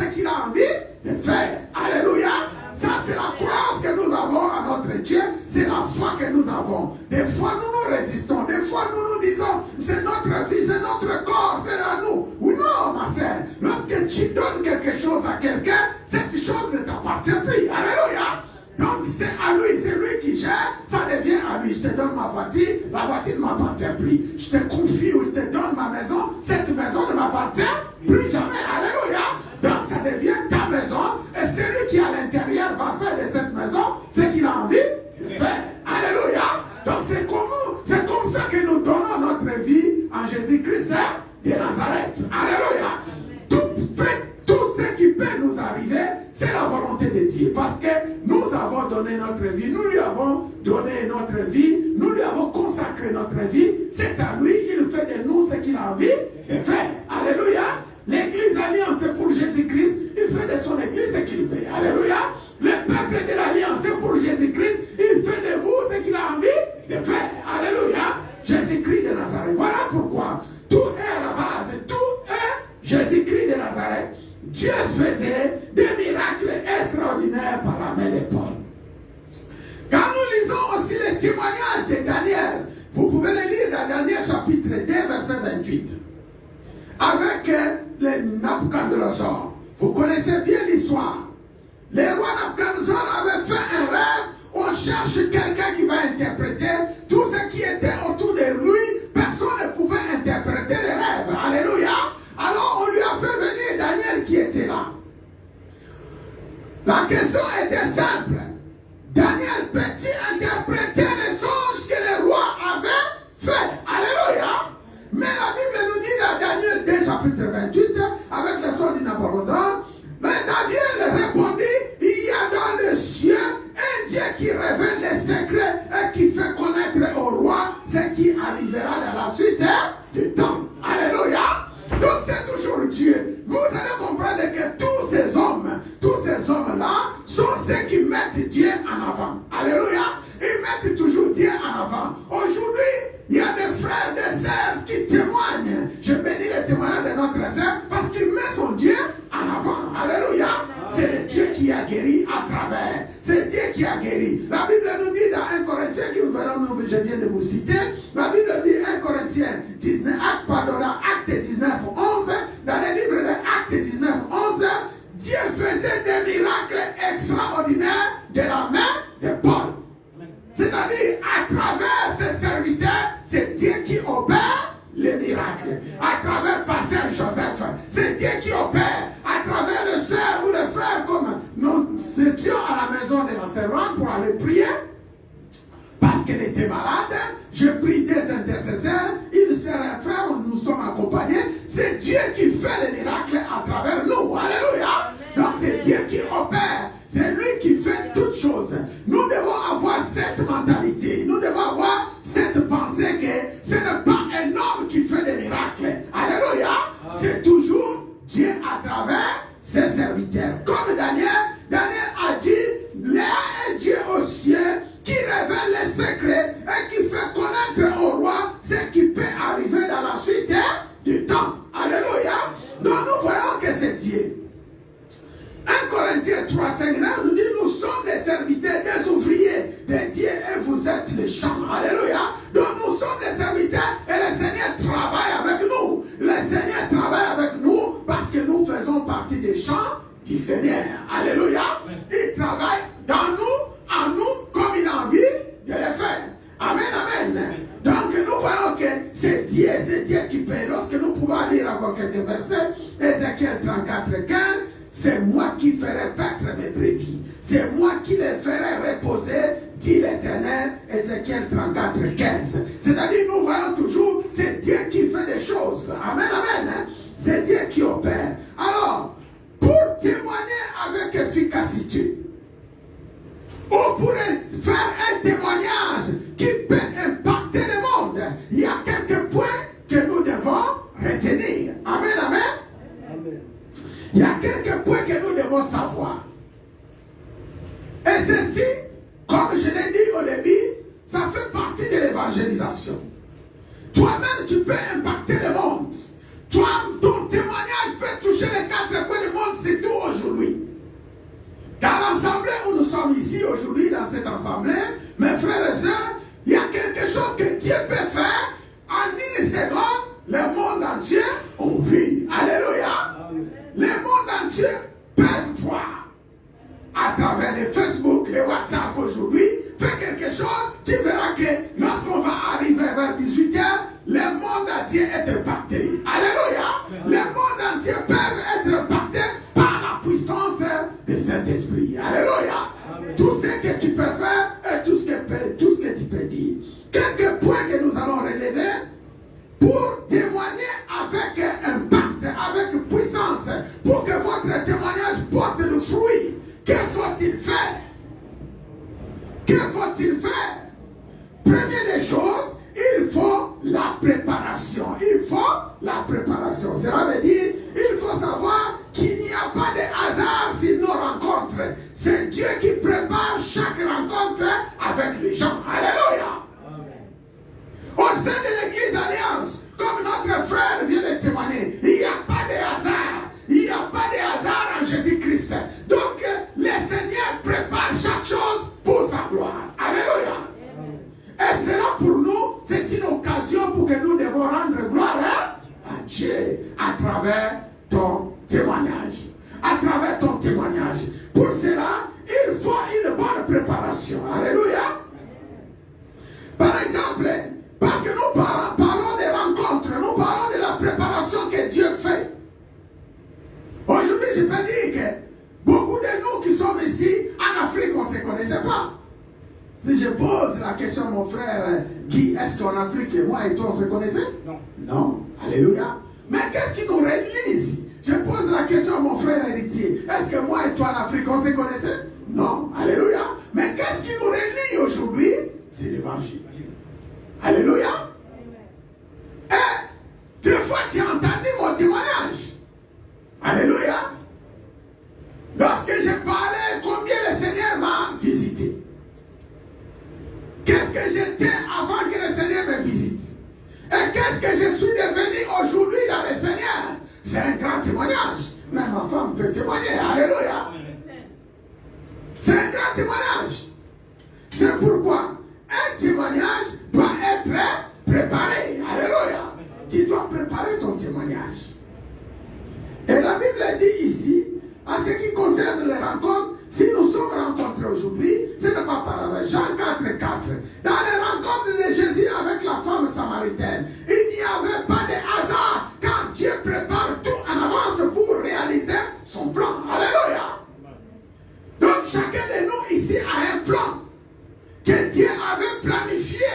je te donne ma voiture, la voiture ne m'appartient plus. Je te confie ou je te donne ma maison, cette maison ne m'appartient plus jamais. Alléluia. Donc ça devient ta maison et celui qui est à l'intérieur va faire de cette maison ce qu'il a envie de faire. Alléluia. Donc c'est comme ça que nous donnons notre vie en Jésus-Christ de Nazareth. Alléluia. Tout ce qui peut nous arriver, c'est la volonté de Dieu. Parce que nous avons donné notre vie, nous lui avons donné notre vie, nous lui avons consacré notre vie. C'est à lui, il fait de nous ce qu'il a envie de faire. Alléluia. L'église alliance pour Jésus-Christ, il fait de son église ce qu'il veut. Alléluia. Le peuple de l'alliance pour Jésus-Christ, il fait de vous ce qu'il a envie de faire. Alléluia. Jésus-Christ de Nazareth. Voilà pourquoi tout est à la base, tout est Jésus-Christ de Nazareth. Dieu faisait des miracles extraordinaires par la main de Paul. Quand nous lisons aussi les témoignages de Daniel, vous pouvez les lire dans Daniel chapitre 2, verset 28. Avec les Nabucodonosor. Vous connaissez bien l'histoire. Les rois Nabucodonosor avaient fait un rêve. On cherche quelqu'un qui va interpréter tout ce qui était autour de lui. Personne ne pouvait interpréter les rêves. Alléluia. Alors on lui a fait venir Daniel qui était là. La question était simple. Daniel, peux-tu interpréter les songes que les rois avaient fait? Alléluia. Mais la Bible nous dit dans Daniel 2 chapitre 28 avec le son du Nabucodonosor. Mais Daniel répondit, il y a dans le ciel un Dieu qui révèle les secrets et qui fait connaître au roi ce qui arrivera dans la suite du temps. Alléluia. Donc c'est toujours Dieu. Vous allez comprendre que tous ces hommes-là sont ceux qui mettent Dieu en avant. Alléluia. Ils mettent toujours Dieu en avant. Aujourd'hui, il y a des frères, des sœurs qui témoignent. Je bénis le témoignage de notre sœur parce qu'il met son Dieu en avant. Alléluia. C'est le Dieu qui a guéri à travers. C'est Dieu qui a guéri. La Bible nous dit dans 1 Corinthiens, que nous verrons, je viens de vous citer, la Bible dit 1 Corinthiens 19, Acte 19, 11, dans le livre de Acte 19, 11, Dieu faisait des miracles extraordinaires de la main de Paul. C'est-à-dire, à travers ses serviteurs, c'est Dieu qui opère les miracles. À travers Pasteur Joseph, c'est Dieu qui opère. À travers les sœurs ou les frères, comme nous étions à la maison de la servante pour aller prier, parce qu'elle était malade, je prie des intercesseurs, une sœur et un frère, nous sommes accompagnés. C'est Dieu qui fait les miracles à travers nous. Alléluia. Donc c'est Dieu qui opère. C'est lui qui fait toutes choses. Nous devons avoir cette mentalité. Nous devons avoir cette pensée que ce n'est pas un homme qui fait des miracles. Alléluia. C'est toujours Dieu à travers ses serviteurs. Comme Daniel a dit, il y a un Dieu au ciel qui révèle les secrets et qui fait connaître au roi ce qui peut arriver dans la suite du temps. Alléluia. Donc nous voyons que c'est Dieu. 1 Corinthiens 3, 5 nous dit, nous sommes les serviteurs des ouvriers de Dieu et vous êtes les champs. Alléluia. Donc nous sommes les serviteurs et le Seigneur travaille avec nous. Le Seigneur travaille avec nous parce que nous faisons partie des champs du Seigneur. Alléluia. Il travaille dans nous, en nous, comme il a envie de le faire. Amen, amen. Donc nous voyons que c'est Dieu qui paie. Lorsque nous pouvons lire encore quelques versets, Ézéchiel 34, 15, c'est moi qui ferai paître mes brebis. C'est moi qui les ferai reposer, dit l'Éternel, Ézéchiel 34, 15. C'est-à-dire, nous voyons toujours, c'est Dieu qui fait des choses. Amen, amen. C'est Dieu qui opère. Alors, pour témoigner avec efficacité, ou pour faire un témoignage qui peut impacter le monde, il y a quelques points que nous devons retenir. Amen, amen. Il y a quelques points que nous devons savoir. Et ceci, comme je l'ai dit au début, ça fait partie de l'évangélisation. Toi-même, tu peux impacter le monde. Toi, ton témoignage peut toucher les quatre coins du monde, c'est tout aujourd'hui. Dans l'assemblée où nous sommes ici aujourd'hui, dans cette assemblée, mes frères et sœurs, il y a quelque chose que Dieu peut faire en une seconde. Le monde entier, on vit. Alléluia. Le monde entier peut voir. À travers les Facebook, les WhatsApp aujourd'hui, fais quelque chose, tu verras que entier est impacté. Alléluia. Le monde entier peut être impacté par la puissance du Saint-Esprit. Alléluia. Tout ce que tu peux faire et tout ce que tu peux dire. Quelques points que nous allons relever pour témoigner avec impact, avec puissance, pour que votre témoignage porte le fruit. Que faut-il faire? Que faut-il faire? Première des choses, il faut la préparation. Il faut la préparation. Cela veut dire, il faut savoir qu'il n'y a pas de hasard sur nos rencontres. C'est Dieu qui prépare chaque rencontre avec les gens. Alléluia. Au sein de l'église Alliance, comme notre frère vient de témoigner, il n'y a pas de hasard. Il n'y a pas de hasard en Jésus-Christ. Donc, le Seigneur prépare chaque chose pour sa gloire. Alléluia. Et cela pour nous, c'est une occasion pour que nous devons rendre gloire à Dieu à travers ton témoignage. À travers ton témoignage. Pour cela, il faut une bonne préparation. Alléluia. Par exemple, parce que nous parlons des rencontres, nous parlons de la préparation que Dieu fait. Aujourd'hui, je peux dire que beaucoup de nous qui sommes ici, en Afrique, on ne se connaissait pas. Si je pose la question à mon frère Guy, est-ce qu'en Afrique, moi et toi, on se connaissait? Non. Non. Alléluia. Mais qu'est-ce qui nous relie ici? Je pose la question à mon frère héritier. Est-ce que moi et toi en Afrique, on se connaissait? Non. Alléluia. Mais qu'est-ce qui nous relie aujourd'hui? C'est l'évangile. Alléluia. Et deux fois, tu as entendu mon témoignage. Alléluia. Lorsque j'ai parlé combien le Seigneur m'a visité. Qu'est-ce que j'étais avant que le Seigneur me visite? Et qu'est-ce que je suis devenu aujourd'hui dans le Seigneur? C'est un grand témoignage. Même ma femme peut témoigner. Alléluia. C'est un grand témoignage. C'est pourquoi un témoignage doit être préparé. Alléluia. Tu dois préparer ton témoignage. Et la Bible dit ici, en ce qui concerne les rencontres, si nous sommes rencontrés aujourd'hui, ce n'est pas par hasard. Jean 4, 4. Dans les rencontres de Jésus avec la femme samaritaine, il n'y avait pas de hasard quand Dieu prépare tout en avance pour réaliser son plan. Alléluia. Donc chacun de nous ici a un plan que Dieu avait planifié.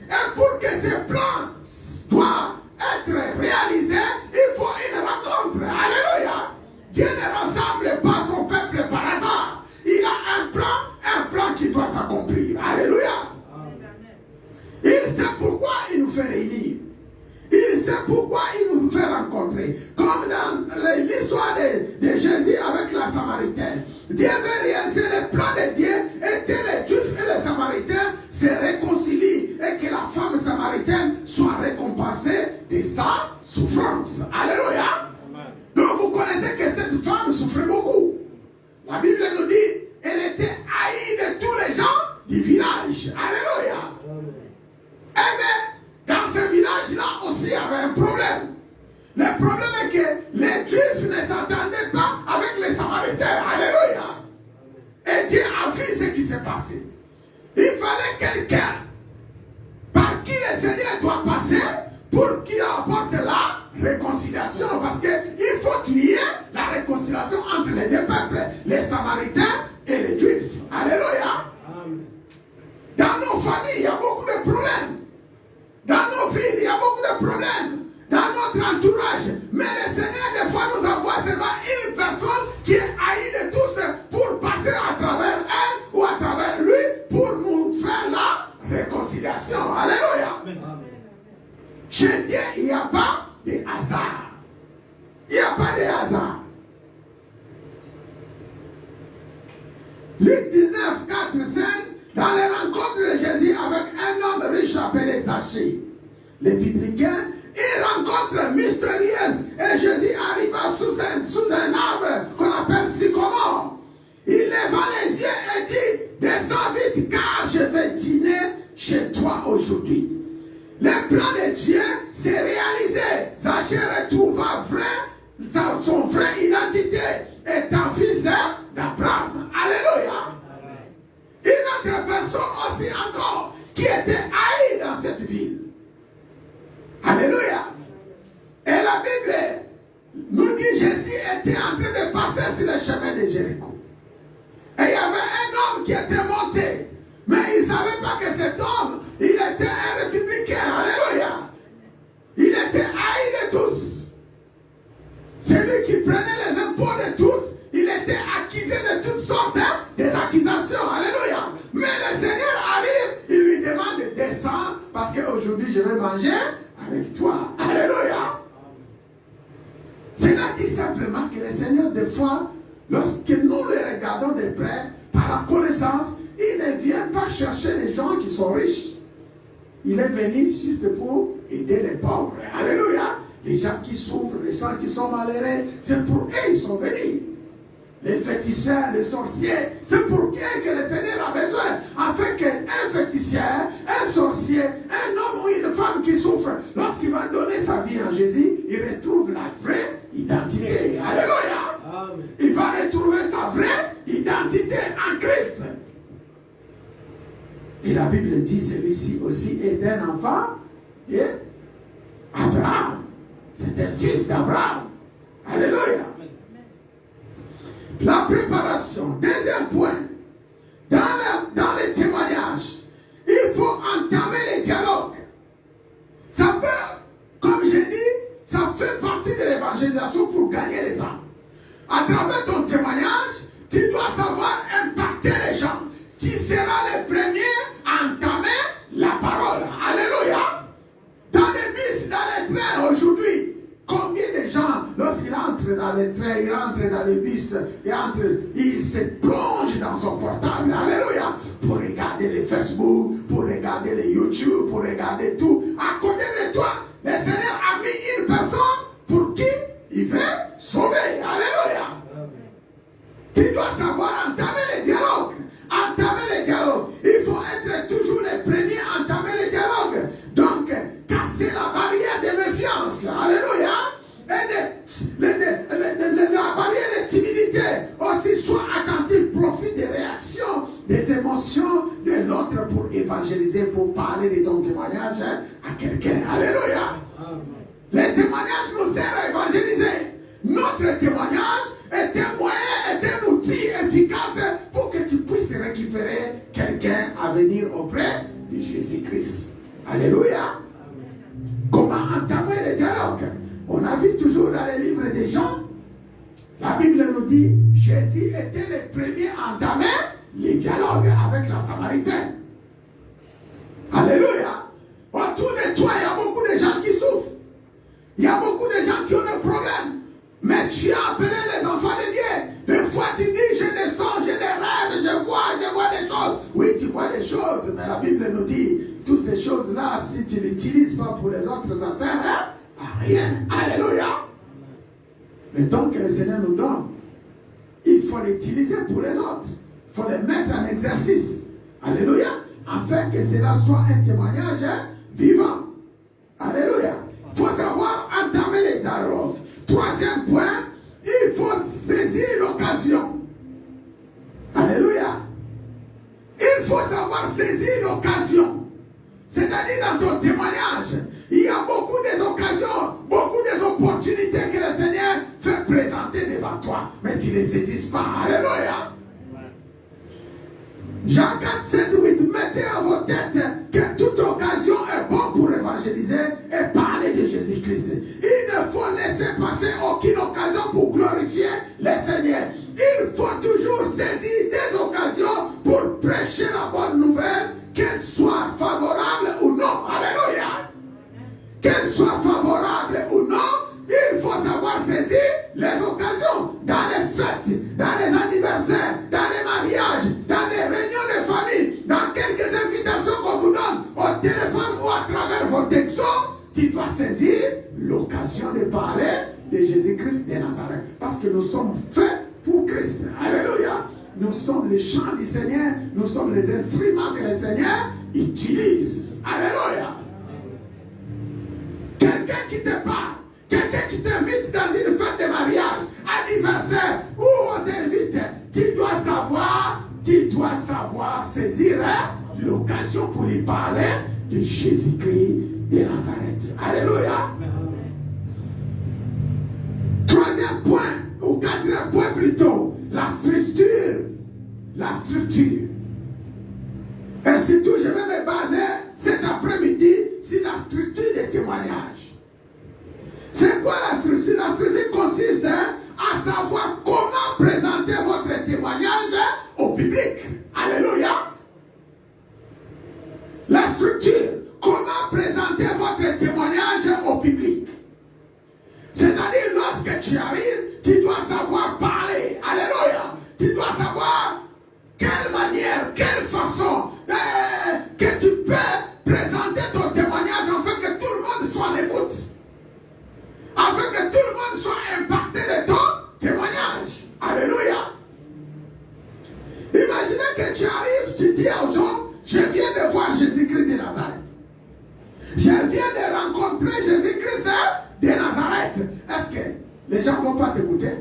Et pour que ce plan soit être réalisé, il faut une rencontre. Alléluia. Dieu ne rassemble pas son peuple par hasard. Il a un plan qui doit s'accomplir. Alléluia. Il sait pourquoi il nous fait réunir. Il sait pourquoi il nous fait rencontrer. Comme dans l'histoire de Jésus avec la Samaritaine. Dieu veut réaliser le plan de Dieu et que les Juifs et les Samaritains se réconcilient et que la femme samaritaine soit récompensée de sa souffrance. Alléluia. Donc vous connaissez que cette femme souffrait beaucoup. La Bible nous dit, elle était haïe de tous les gens du village. Alléluia. Et dans ce village-là aussi, il y avait un problème. Le problème est que les Juifs ne s'entendaient pas avec les Samaritains. Alléluia. Et Dieu a vu ce qui s'est passé. Il fallait quelqu'un par qui le Seigneur doit passer pour qu'il apporte la réconciliation. Parce qu'il faut qu'il y ait la réconciliation entre les deux peuples, les Samaritains et les Juifs. Alléluia. Dans nos familles, il y a beaucoup de problèmes. Dans nos villes, il y a beaucoup de problèmes. Dans notre entourage. Mais le Seigneur, des fois, nous envoie seulement une personne qui est haïe de tous pour passer à travers elle ou à travers lui pour nous faire la réconciliation. Alléluia. Chez Dieu, il n'y a pas de hasard. Il n'y a pas de hasard. Luc 19, 4, 5, dans les rencontres de Jésus avec un homme riche appelé Zachée, les publicains, il rencontre mystérieuse et Jésus arriva sous un arbre qu'on appelle sycomore. Il leva les yeux et dit, descends vite car je vais dîner chez toi aujourd'hui. Le plan de Dieu s'est réalisé. Zachée retrouva son vraie identité étant fils d'Abraham. Alléluia. Une autre personne aussi encore qui était haïe dans cette ville. Alléluia. de Jéricho. Et il y avait un homme qui était monté. Mais il ne savait pas que cet homme, il était un républicain. Alléluia. Il était haï de tous. Celui qui prenait les impôts de tous, il était accusé de toutes sortes des accusations. Alléluia. Mais le Seigneur arrive, il lui demande de descendre parce qu'aujourd'hui je vais manger avec toi. Alléluia. Cela dit simplement que le Seigneur, des fois, lorsque nous le regardons de près, par la connaissance, il ne vient pas chercher les gens qui sont riches. Il est venu juste pour aider les pauvres. Alléluia. Les gens qui souffrent, les gens qui sont malheureux, c'est pour eux qu'ils sont venus. Les féticheurs, les sorciers, c'est pour eux que le Seigneur a besoin. Afin qu'un féticheur, un sorcier, un homme ou une femme qui souffre, lorsqu'il va donner sa vie à Jésus, il retrouve la vraie identité. Alléluia. Amen. Il va retrouver sa vraie identité en Christ. Et la Bible dit, celui-ci aussi est un enfant d'Abraham. C'est un fils d'Abraham. Alléluia. La préparation. Deuxième point. Dans les témoignages, il faut entamer les dialogues. Ça peut, comme j'ai dit, ça fait partie de l'évangélisation pour gagner les âmes. À travers ton témoignage, tu dois savoir impacter les gens. Tu seras le premier à entamer la parole. Alléluia. Dans les bus, dans les trains aujourd'hui, combien de gens, lorsqu'il entre dans les trains, il rentre dans les bus, il se plonge dans son portable. Alléluia. Pour regarder les Facebook, pour regarder les YouTube, pour regarder tout. À côté de toi, le Seigneur a mis une personne pour qui il veut sauver. Alléluia. Tu dois savoir entamer les dialogues. Entamer les dialogues. Il faut être toujours les premiers à entamer les dialogues. Donc, casser la barrière de méfiance. Alléluia. Et la barrière de timidité. Aussi, sois attentif. Profite des réactions, des émotions de l'autre pour évangéliser, pour parler de ton témoignage à quelqu'un. Alléluia. Les témoignages nous servent à évangéliser. Notre témoignage est un moyen, est un outil efficace pour que tu puisses récupérer quelqu'un à venir auprès de Jésus-Christ. Alléluia. Comment entamer le dialogue? On a vu toujours dans les livres des Jean, la Bible nous dit, Jésus était le premier à entamer les dialogues avec la Samaritaine. Alléluia. Autour de toi, il y a beaucoup de gens qui souffrent. Il y a beaucoup de gens qui ont des problèmes. Mais tu as appelé les enfants de Dieu. Des fois tu dis, j'ai des songes, j'ai des rêves, je vois des choses. Oui, tu vois des choses, mais la Bible nous dit, toutes ces choses-là, si tu ne l'utilises pas pour les autres, ça sert à rien. Alléluia. Mais donc le Seigneur nous donne, il faut l'utiliser pour les autres. Il faut les mettre en exercice. Alléluia. Afin que cela soit un témoignage vivant. Alléluia. Il faut savoir entamer les dialogues. Troisième point, il faut saisir l'occasion. Alléluia. Il faut savoir saisir l'occasion. C'est-à-dire dans ton témoignage, il y a beaucoup d'occasions, beaucoup d'opportunités que le Seigneur fait présenter devant toi. Mais tu ne les saisis pas. Alléluia. Jean 4, 7, 8, mettez à vos têtes que toute occasion est bonne pour évangéliser et parler de Jésus-Christ. Il ne faut laisser passer aucune occasion pour glorifier le Seigneur. Il faut toujours saisir des occasions pour prêcher la bonne nouvelle, qu'elle soit favorable ou non. Alléluia. Qu'elle soit favorable ou non, il faut savoir saisir les occasions. Dans les fêtes, dans les anniversaires, dans les mariages, dans les réunions de famille, dans quelques invitations qu'on vous donne au téléphone ou à travers vos textos, tu dois saisir l'occasion de parler de Jésus-Christ de Nazareth. Parce que nous sommes faits pour Christ. Alléluia. Nous sommes les chants du Seigneur, nous sommes les instruments que le Seigneur utilise. Alléluia. Quelqu'un qui te parle, quelqu'un qui t'invite dans une fête de mariage, anniversaire, où on t'invite, tu dois savoir saisir l'occasion pour lui parler de Jésus-Christ de Nazareth. Alléluia. Troisième point, ou quatrième point plutôt, la structure. Et surtout, je vais me baser cet après-midi sur la structure des témoignages. C'est quoi la structure? La structure consiste à savoir comment présenter votre témoignage au public. Alléluia. La structure, comment présenter votre témoignage au public. C'est-à-dire, lorsque tu arrives, tu dois savoir parler. Alléluia. Tu dois savoir quelle manière, quelle façon que tu peux présenter ton témoignage afin que tout le monde soit à l'écoute. Afin que tout le monde soit impacté de ton témoignage. Alléluia. Imaginez que tu arrives, tu dis aux gens, je viens de voir Jésus-Christ de Nazareth. Je viens de rencontrer Jésus-Christ de Nazareth. Est-ce que les gens ne vont pas t'écouter?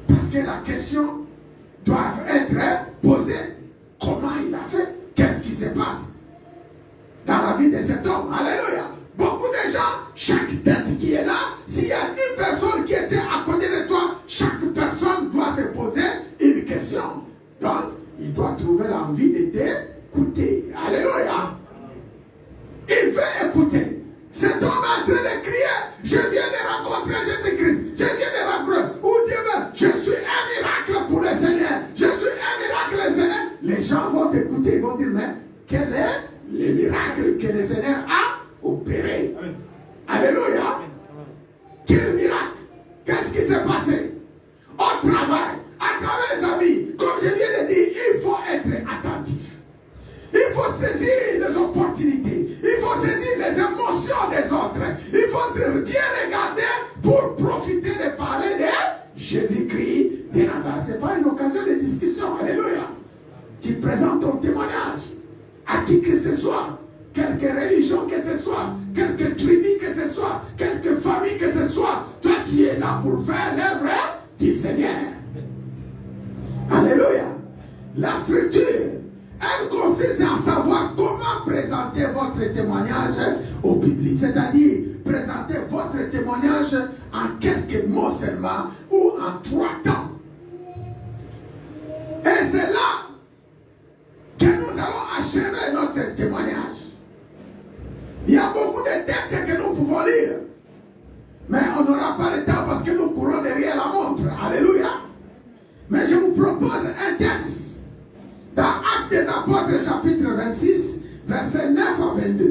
Parce que la question doit être posée. Comment il a fait? Qu'est-ce qui se passe dans la vie de cet homme? Alléluia. Beaucoup de gens, chaque tête qui est là, s'il y a 10 personnes qui étaient à côté de toi, chaque personne doit se poser une question. Donc, il doit trouver l'envie de t'écouter. Alléluia. Il veut écouter. Cet homme est en train de crier, je viens de rencontrer Jésus-Christ. Je viens de rencontrer. Ou Dieu veut, je suis un miracle pour le Seigneur. Je suis un miracle, le Seigneur. Les gens vont t'écouter, ils vont dire, mais quel est le miracle que le Seigneur a opéré? Amen. Alléluia. Quel miracle? Qu'est-ce qui s'est passé? Au travail, à travers les amis, comme je viens de dire, il faut être attentif. Il faut saisir les opportunités. Il faut saisir les émotions des autres. Il faut bien regarder pour profiter de parler de Jésus-Christ de Nazareth. Ce n'est pas une occasion de discussion. Alléluia. Tu présentes ton témoignage à qui que ce soit, quelque religion que ce soit, quelque tribu que ce soit, quelque famille que ce soit. Toi, tu es là pour faire l'œuvre du Seigneur. Alléluia. La structure, elle consiste à savoir comment présenter votre témoignage au public. C'est-à-dire, présenter votre témoignage en quelques mots seulement ou en 3 temps. Et c'est là que nous allons achever notre témoignage. Il y a beaucoup de textes que nous pouvons lire. Mais on n'aura pas le temps parce que nous courons derrière la montre. Alléluia. Mais je vous propose un texte dans Actes des Apôtres chapitre 26, versets 9 à 22.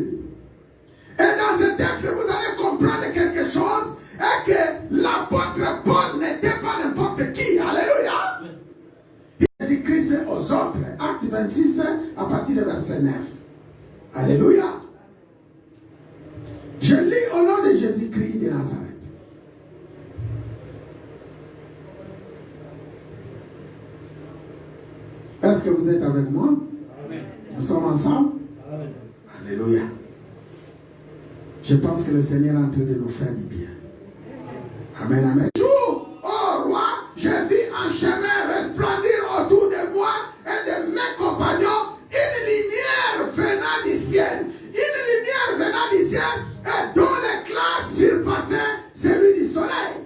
Et dans ce texte, vous allez comprendre quelque chose, et que l'apôtre Paul n'était pas n'importe qui. Alléluia. Il écrit aux autres. Actes 26, à partir du verset 9. Alléluia. Je lis au nom de Jésus-Christ de Nazareth. Est-ce que vous êtes avec moi? Amen. Nous sommes ensemble? Amen. Alléluia. Je pense que le Seigneur est en train de nous faire du bien. Amen, amen. Jour, oh roi, je vis un chemin resplendir autour de moi et de mes compagnons une lumière venant du ciel. Une lumière venant du ciel et dont l'éclat surpassait celui du soleil.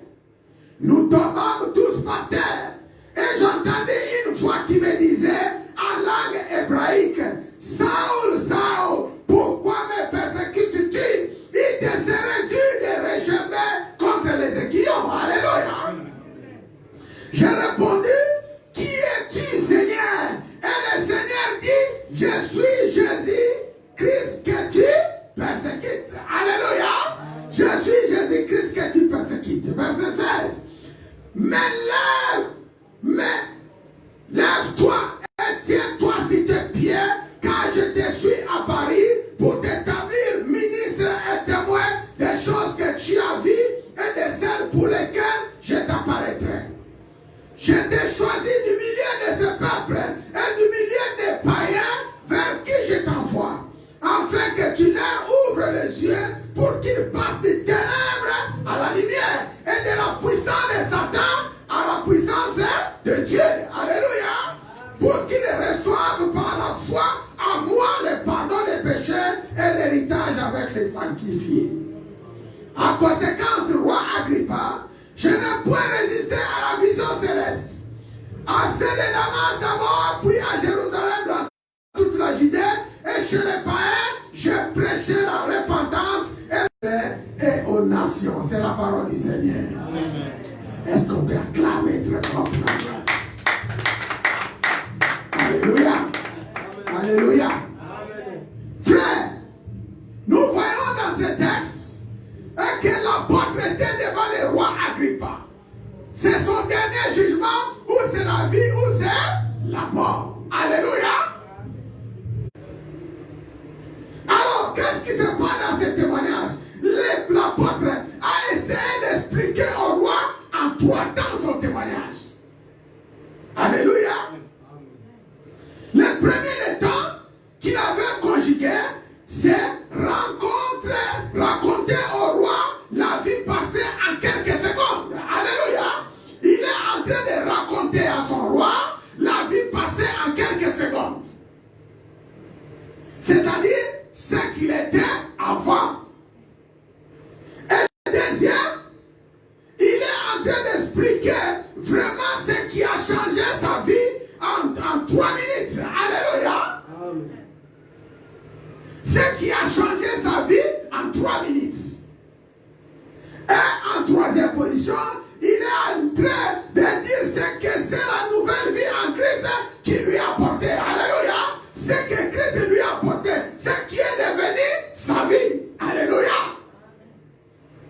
Nous tombâmes tous par terre. Et j'entendais une voix qui me disait en langue hébraïque, Saul, Saul, pourquoi me persécutes-tu? Il te serait dû de régimer contre les aiguillons. Alléluia. J'ai répondu, qui es-tu, Seigneur? Et le Seigneur dit, je suis Jésus-Christ que tu persécutes. Alléluia. Je suis Jésus-Christ que tu persécutes. Verset 16. Mais lève-toi et tiens-toi sur tes pieds, car je te suis à Paris pour t'établir ministre et témoin des choses que tu as vues et de celles pour lesquelles je t'apparaîtrai. Je t'ai choisi du milieu de ce peuple et du milieu des païens vers qui je t'envoie, afin que tu leur ouvres les yeux pour qu'ils passent des ténèbres à la lumière et de la puissance de Satan à la puissance de Dieu. Alléluia. Pour qu'ils reçoivent par la foi à moi le pardon des péchés et l'héritage avec les sanctifiés. En conséquence, roi Agrippa, je n'ai point résisté à la vision céleste. Assez de Damas d'abord, puis transformation. C'est la parole du Seigneur. Est-ce qu'on peut acclamer très fort pour la gloire? Alléluia. Alléluia. Frère, nous voyons dans ce texte que l'apôtre était devant le roi Agrippa. C'est son dernier jugement, ou c'est la vie, ou c'est la mort. Alléluia. Alors, qu'est-ce qui se passe dans ce témoignage? L'apôtre a essayé d'expliquer au roi en 3 temps son témoignage. Alléluia. Le premier temps qu'il avait conjugué, c'est raconter au roi la vie passée en quelques secondes. Alléluia. Il est en train de raconter à son roi la vie passée en quelques secondes. C'est-à-dire ce qu'il était avant. Et deuxième, il est en train d'expliquer vraiment ce qui a changé sa vie en 3 minutes. Alléluia. Ce qui a changé sa vie en 3 minutes. Et en troisième position, il est en train de dire ce que c'est la nouvelle vie en Christ qui lui a apporté. Alléluia. Ce que Christ lui a apporté, ce qui est devenu sa vie. Alléluia.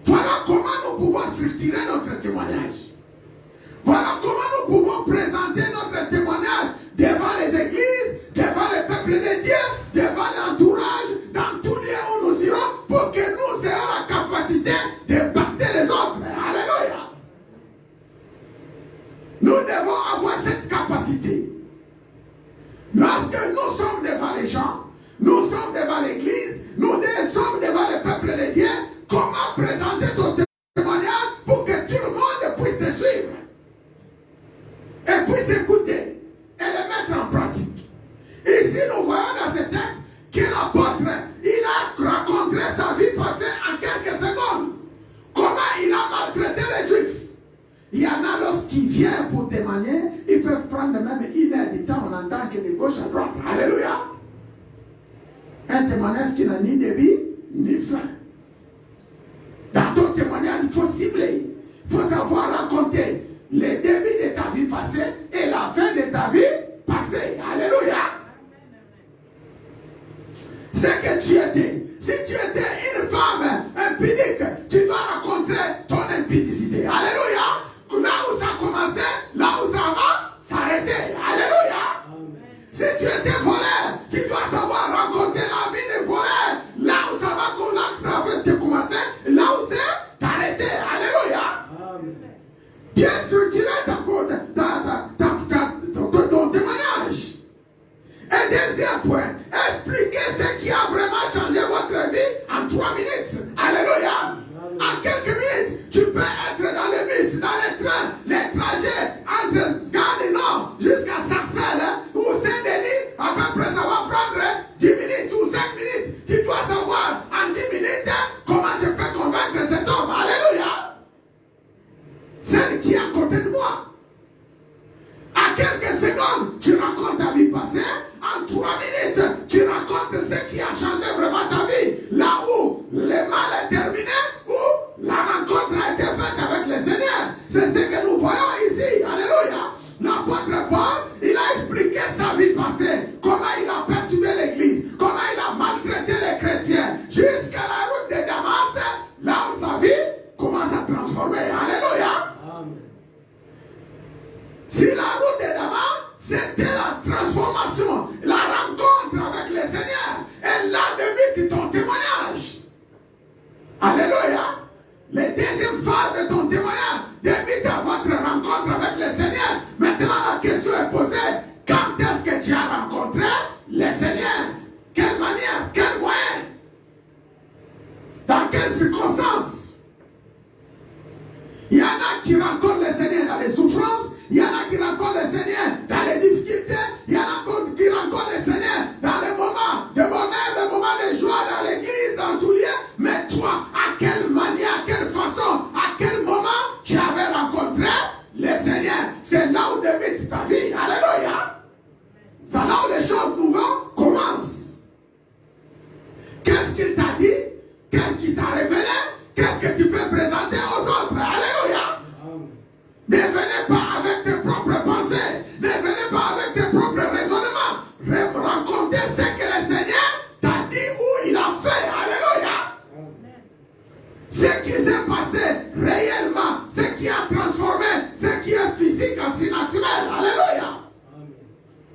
Voilà comment nous pouvons structurer notre témoignage. Voilà comment nous pouvons présenter notre témoignage devant les églises, devant le peuple de Dieu, devant l'entourage, dans tous lieux où nous irons, pour que nous ayons la capacité d'impacter les autres. Alléluia. Nous devons avoir cette capacité. Lorsque nous sommes devant les gens, nous sommes devant l'église, nous sommes devant le peuple de Dieu, comment présenter ton témoignage pour que tout le monde puisse te suivre et puisse écouter et le mettre en pratique. Ici, nous voyons dans ce texte que l'apôtre, il a raconté sa vie passée en quelques secondes. Comment il a maltraité les Juifs. Il y en a lorsqu'ils viennent pour témoigner, ils peuvent prendre même 1 heure de temps, on entend que de gauche à droite. Alléluia. Un témoignage qui n'a ni début ni fin. Dans ton témoignage, il faut cibler. Il faut savoir raconter le début de ta vie passée et la fin de ta vie passée. Alléluia. C'est que tu étais. Si tu étais une femme impudique, tu dois raconter ton impudicité. Alléluia. Là où ça a commencé, là où ça va s'arrêter. Alléluia. Si tu étais voleur, tu dois savoir raconter la vie des voleurs. Là où ça va te commencer, là où c'est t'arrêter. Alléluia. Bien structuré ton témoignage. Et deuxième point, expliquez ce qui a vraiment changé votre vie en 3 minutes. Alléluia. En quelques minutes, tu peux être dans le bus, dans les trains, les trajets entre Gare du Nord jusqu'à Sarcelles ou Saint-Denis. À peu près, ça va prendre 10 minutes ou 5 minutes. Tu dois savoir en 10 minutes comment je peux convaincre cet homme. Alléluia. Celle qui est à côté de moi. À quelques secondes, tu racontes ta vie passée. En 3 minutes, tu racontes ce qui a changé vraiment ta vie. Là où le mal est terminé, où la rencontre a été faite avec le Seigneur. C'est ce que nous voyons ici. Alléluia. L'apôtre Paul, il a expliqué sa vie passée. Comment il a perturbé l'église. Comment il a maltraité les chrétiens. Jusqu'à la route de Damas, là où ta vie commence à transformer. Alléluia. Si la route de Damas, c'était la transformation, la rencontre avec le Seigneur. Et là débute ton témoignage. Alléluia. La deuxième phase de ton témoignage débute à votre rencontre avec le Seigneur. Maintenant la question est posée. Quand est-ce que tu as rencontré le Seigneur? Quelle manière? Quel moyen? Dans quelles circonstances? Il y en a qui rencontrent le Seigneur dans les souffrances. Il y en a qui rencontrent le Seigneur dans les difficultés.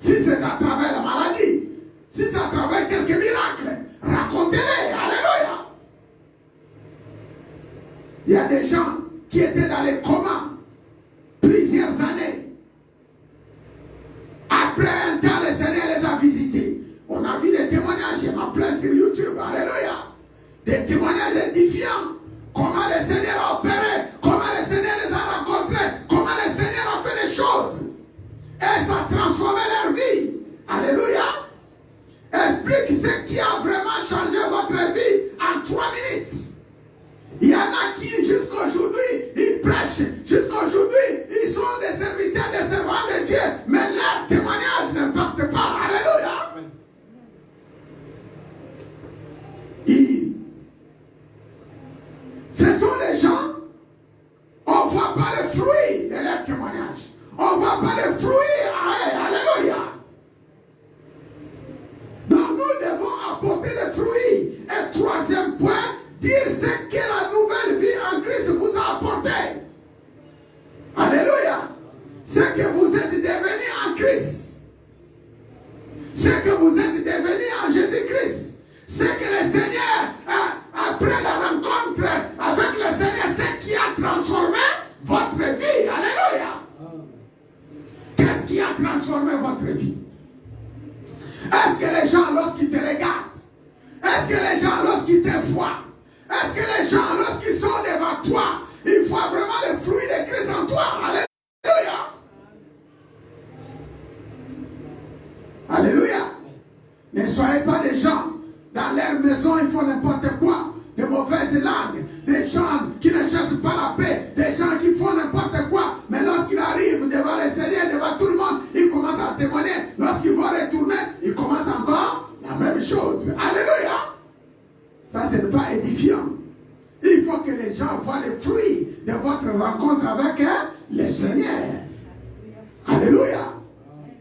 Si c'est à travers la maladie, si c'est à travers quelques miracles, racontez-les. Alléluia. Il y a des gens qui étaient dans les comas plusieurs années. Après un temps, le Seigneur les a visités. On a vu des témoignages, il y en a plein sur YouTube. Alléluia. Des témoignages édifiants. Comment le Seigneur a opéré, comment le Seigneur les a rencontrés, comment le Seigneur a fait des choses. Et ça a transformé leur vie. Alléluia. Explique ce qui a vraiment changé votre vie en 3 minutes. Il y en a qui jusqu'aujourd'hui, ils prêchent. Jusqu'aujourd'hui, ils sont des serviteurs, des servants de Dieu. Mais leur témoignage n'impacte pas. Alléluia. Ce sont des gens, on ne voit pas le fruit de leur témoignage. On ne voit pas le fruit à eux. Alléluia. Donc nous devons apporter le fruit. Et troisième point, dire ce que la nouvelle vie en Christ vous a apporté. Alléluia. Ce que vous êtes devenu en Christ. Ce que vous êtes devenu en Jésus-Christ. Ce que le Seigneur, après la rencontre avec le Seigneur, ce qui a transformé votre vie. Alléluia. Qu'est-ce qui a transformé votre vie? Est-ce que les gens, lorsqu'ils te regardent, est-ce que les gens, lorsqu'ils te voient, est-ce que les gens, lorsqu'ils sont devant toi, ils voient vraiment le fruit de Christ en toi? Alléluia. Alléluia. Ne soyez pas des gens, dans leur maison, ils font n'importe quoi, de mauvaises langues, des gens qui ne cherchent pas la paix, des gens qui font n'importe quoi, mais lorsqu'ils arrivent devant le Seigneur, devant tout le monde, ils commencent à témoigner. Lorsqu'ils vont retourner, ils commencent encore la même chose. Alléluia. Ça, ce n'est pas édifiant. Il faut que les gens voient les fruits de votre rencontre avec le Seigneur. Alléluia.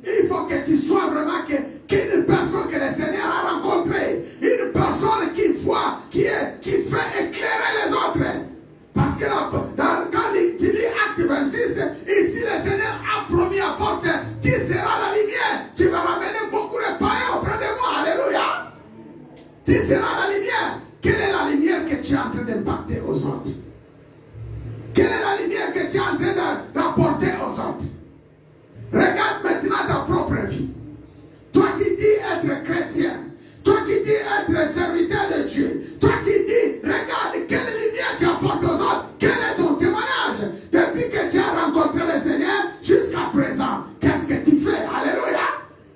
Il faut que tu sois vraiment qu'une personne que le Seigneur a rencontrée, une personne qui voit, qui fait éclairer les autres. Parce que quand tu lis Acte 26, ici le Seigneur a promis à porter, tu seras la lumière, tu vas ramener beaucoup de païens auprès de moi. Alléluia. Tu seras la lumière. Quelle est la lumière que tu es en train d'impacter aux autres? Quelle est la lumière que tu es en train d'apporter aux autres? Regarde maintenant ta propre vie. Toi qui dis être chrétien, toi qui dis être serviteur de Dieu, toi qui dis, regarde quelle lumière tu apportes aux autres, quel est ton témoignage depuis que tu as rencontré le Seigneur jusqu'à présent. Qu'est-ce que tu fais? Alléluia.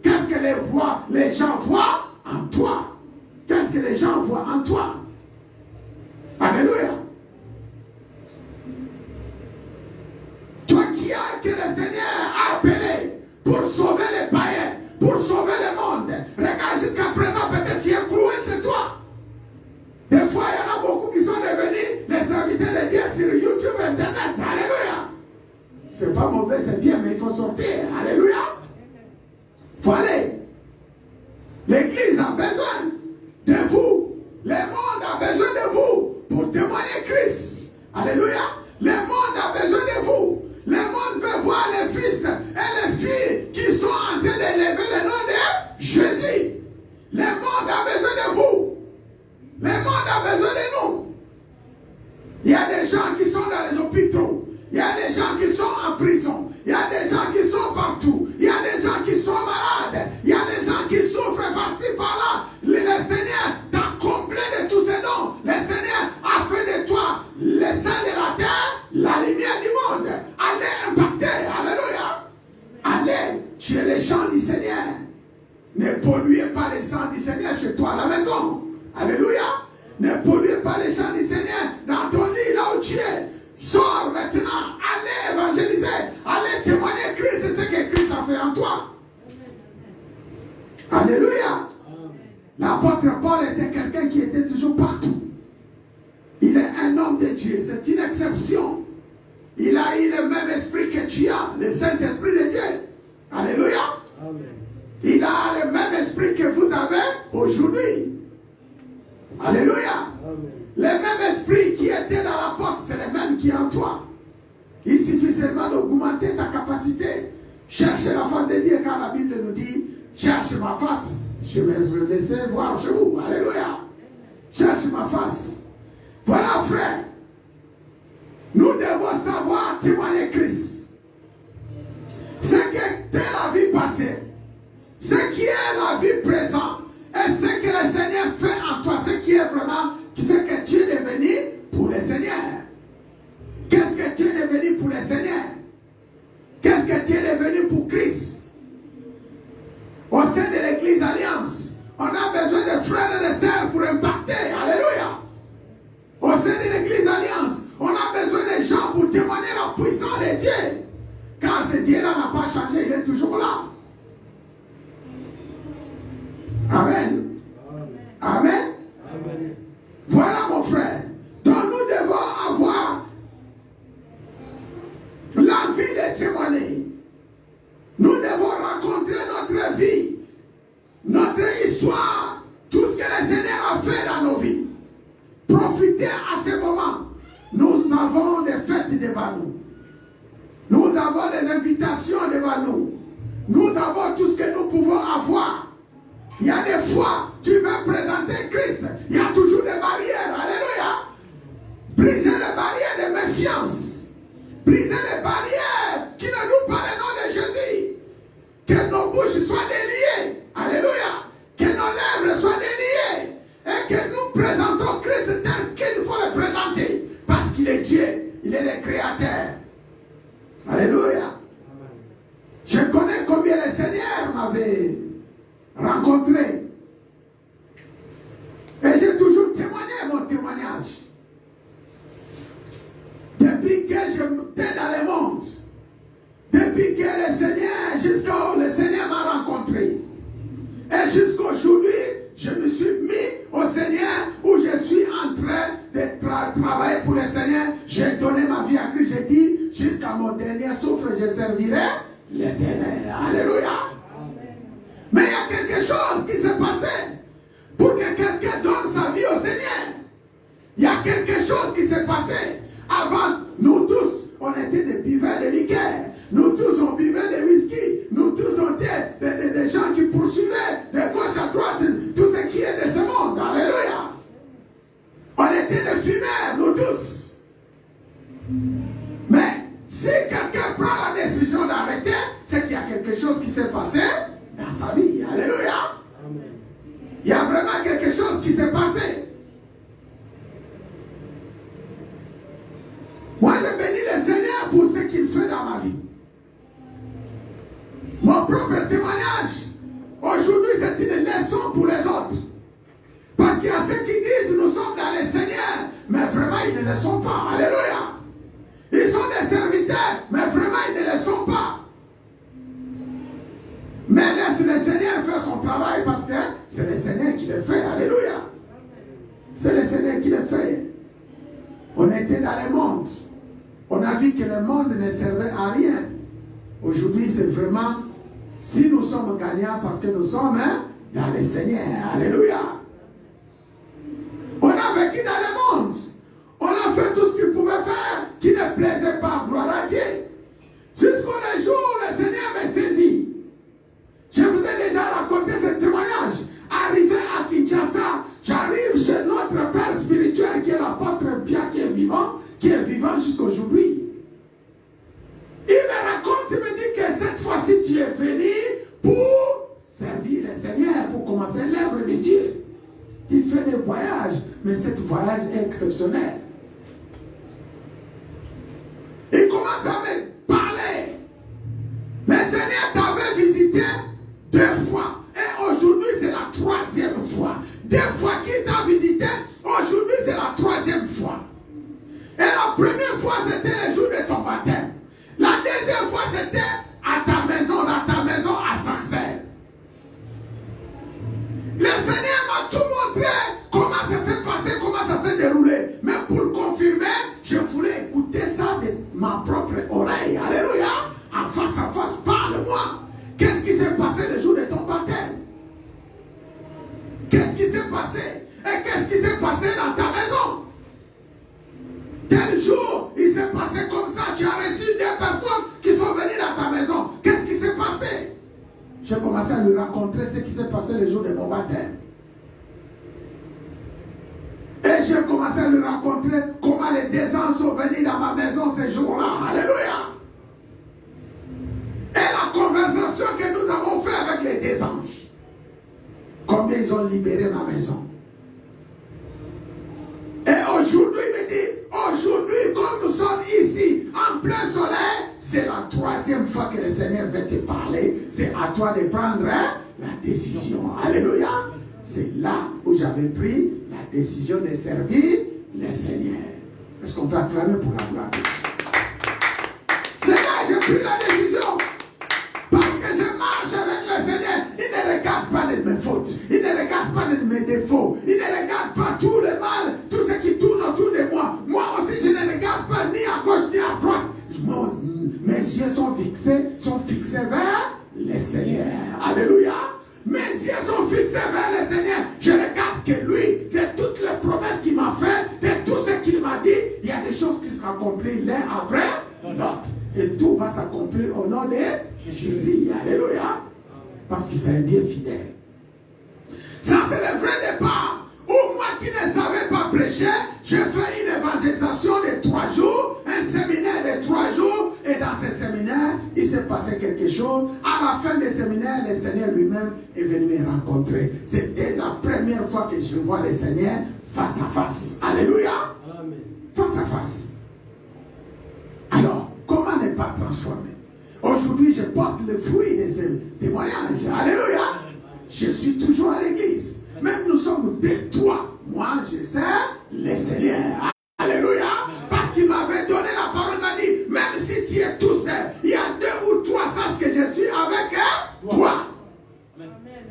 Qu'est-ce que les gens voient en toi? Qu'est-ce que les gens voient en toi? Alléluia. Toi qui as que le Seigneur a appelé pour sauver les païens, pour sauver le monde. Regarde, jusqu'à présent, peut-être tu es cloué chez toi. Des fois, il y en a beaucoup qui sont devenus les serviteurs de Dieu sur YouTube, Internet. Alléluia. C'est pas mauvais, c'est bien, mais il faut sortir. Alléluia. Il faut aller. L'église a besoin de vous. Le monde a besoin de vous pour témoigner Christ. Alléluia. Le monde a besoin de vous. Le monde veut voir les fils et les filles qui sont en train d'élever le nom de Jésus. Le monde a besoin de vous. Le monde a besoin de nous. Il y a des gens qui sont dans les hôpitaux. Il y a des gens qui sont en prison. Il y a des gens qui sont partout. Il y a des gens qui sont malades. Il y a des gens qui souffrent par-ci, par-là. Le Seigneur t'a comblé de tous ces dons. Le Seigneur a fait de toi le sang de la terre, la lumière du monde. Allez impacter. Alléluia. Allez tuer les gens du Seigneur. Ne polluez pas les sang du Seigneur chez toi à la maison. Alléluia. Ne polluez pas les gens du Seigneur dans ton lit, là où tu es. Sors maintenant. Allez évangéliser. Allez témoigner Christ. C'est ce que Christ a fait en toi. Alléluia. L'apôtre Paul était quelqu'un qui était toujours partout. Il est un homme de Dieu. C'est une exception. Il a eu le même esprit que tu as. Le Saint-Esprit de Dieu. Alléluia. Amen. Il a le même esprit que vous avez aujourd'hui. Alléluia. Amen. Le même esprit qui était dans la porte, c'est le même qui est en toi. Il suffit seulement d'augmenter ta capacité. Chercher la face de Dieu, car la Bible Dieu nous dit, cherche ma face, je vais le laisser voir chez vous. Alléluia. Cherche ma face. Voilà, frère. Nous devons savoir témoigner Christ. Ce qui était la vie passée, ce qui est la vie présente, et ce que le Seigneur fait en toi, ce qui est vraiment, ce que tu es devenu pour le Seigneur. Qu'est-ce que tu es devenu pour le Seigneur? Qu'est-ce que tu es devenu pour Christ? Au sein de l'Église Alliance, on a besoin de frères et de sœurs pour impacter. Alléluia. Au sein de l'Église Alliance, on a besoin de gens pour témoigner la puissance de Dieu. Car ce Dieu-là n'a pas changé, il est toujours là. Amen. Amen. Amen. Voilà mon frère. Donc nous devons avoir l'envie de témoigner. Nous devons raconter notre vie, notre histoire, tout ce que le Seigneur a fait dans nos vies. Profitez à ce moment. Nous avons des fêtes devant nous. Nous avons des invitations devant nous. Nous avons tout ce que nous pouvons avoir. Il y a des fois, tu veux présenter Christ. Il y a toujours des barrières. Alléluia. Brisez les barrières de méfiance. Brisez les barrières qui ne louent pas le nom de Jésus. Que nos bouches soient déliées. Alléluia. Que nos lèvres soient déliées. Et que nous présentons Christ tel qu'il faut le présenter. Parce qu'il est Dieu. Il est le Créateur. Alléluia. Je connais combien le Seigneur m'avait rencontré. Et j'ai toujours témoigné mon témoignage. Depuis que j'étais dans le monde, depuis que le Seigneur, jusqu'à où le Seigneur m'a rencontré, et jusqu'à aujourd'hui, je me suis mis au Seigneur, où je suis en train de travailler pour le Seigneur. J'ai donné ma vie à Christ. J'ai dit, jusqu'à mon dernier souffle, je servirai l'Éternel. Alléluia. Mais il y a quelque chose qui s'est passé pour que quelqu'un donne sa vie au Seigneur. Il y a quelque chose qui s'est passé. Avant, nous tous, on était des buveurs de liqueur. Nous tous, on buvait des whisky. Nous tous, on était des gens qui poursuivaient de gauche à droite tout ce qui est de ce monde. Alléluia. On était des fumeurs, nous tous. Mais si quelqu'un prend la décision d'arrêter, c'est qu'il y a quelque chose qui s'est passé dans sa vie. Alléluia. Amen. Il y a vraiment quelque chose qui s'est passé. Moi, je bénis le Seigneur pour ce qu'il fait dans ma vie. Mon propre témoignage, aujourd'hui, c'est une leçon pour les autres. Parce qu'il y a ceux qui disent, nous sommes dans le Seigneur, mais vraiment, ils ne le sont pas. Alléluia. Ils sont des serviteurs, mais vraiment, ils ne le sont pas. Mais laisse le Seigneur faire son travail parce que c'est le Seigneur qui le fait. Alléluia. C'est le Seigneur qui le fait. On était dans le monde. On a vu que le monde ne servait à rien. Aujourd'hui, c'est vraiment, si nous sommes gagnants parce que nous sommes dans le Seigneur. Alléluia. On a vécu dans le monde. On a fait tout ce qu'il pouvait faire qui ne plaisait pas. Gloire à Dieu. Jusqu'au jour où le Seigneur me saisit. Je vous ai déjà raconté ce témoignage. Arrivé à Kinshasa, j'arrive chez notre Père spirituel qui est l'apôtre Pierre qui est vivant jusqu'à aujourd'hui. Il me raconte, il me dit que cette fois-ci tu es venu pour servir le Seigneur, pour commencer l'œuvre de Dieu. Tu fais des voyages, mais ce voyage est exceptionnel. Il commence à me parler. Le Seigneur t'avait visité 2 fois. Et aujourd'hui, c'est la 3e fois. 2 fois qu'il t'a visité, aujourd'hui, c'est la 3e fois. Et la première fois, c'était le jour de ton baptême. La deuxième fois, c'était à ta maison à Sarcelles. Le Seigneur m'a tout montré, comment ça s'est passé, comment ça s'est déroulé. Mais pour le confirmer, je voulais écouter ça de ma propre oreille. Alléluia. En face à face, parle-moi. Qu'est-ce qui s'est passé le jour de ton baptême? j'ai commencé à lui raconter ce qui s'est passé le jour de mon baptême. Et j'ai commencé à lui raconter comment les deux anges sont venus dans ma maison ce jour-là. Alléluia. Et la conversation que nous avons faite avec les deux anges. Combien ils ont libéré ma maison. Et aujourd'hui, il me dit, aujourd'hui, comme nous sommes ici, en plein soleil, c'est la troisième fois que le Seigneur veut te parler. C'est à toi de prendre la décision. Alléluia. C'est là où j'avais pris la décision de servir le Seigneur. Est-ce qu'on peut acclamer pour la gloire de Dieu? C'est là que j'ai pris la décision. Parce que je marche avec le Seigneur. Il ne regarde pas de mes fautes. Il ne regarde pas de mes défauts. Il ne regarde pas tout le mal, tout ce qui tourne autour de moi. Moi aussi, je ne regarde pas ni à gauche ni à droite. Mes yeux sont fixés vers le Seigneur. Alléluia. Mes yeux sont fixés vers le Seigneur. Je regarde que lui, de toutes les promesses qu'il m'a faites, de tout ce qu'il m'a dit, il y a des choses qui seront accomplies l'un après l'autre. Et tout va s'accomplir au nom de Jésus. Alléluia. Parce qu'il est un Dieu fidèle. Ça, c'est le vrai départ. Ou moi qui ne savais pas prêcher, j'ai fait une évangélisation de 3 jours, un séminaire de 3 jours, et dans ce séminaire, il s'est passé quelque chose. À la fin du séminaire, le Seigneur lui-même est venu me rencontrer. C'était la première fois que je vois le Seigneur face à face. Alléluia. Amen. Face à face. Alors, comment ne pas transformer? Aujourd'hui, je porte le fruit de ce témoignage. Alléluia. Je suis toujours à l'église. Même nous sommes 2-3. Moi, je sers le Seigneur. Alléluia. Parce qu'il m'avait donné la parole, il m'a dit, même si tu es tout seul, il y a 2 ou 3, sache que je suis avec toi.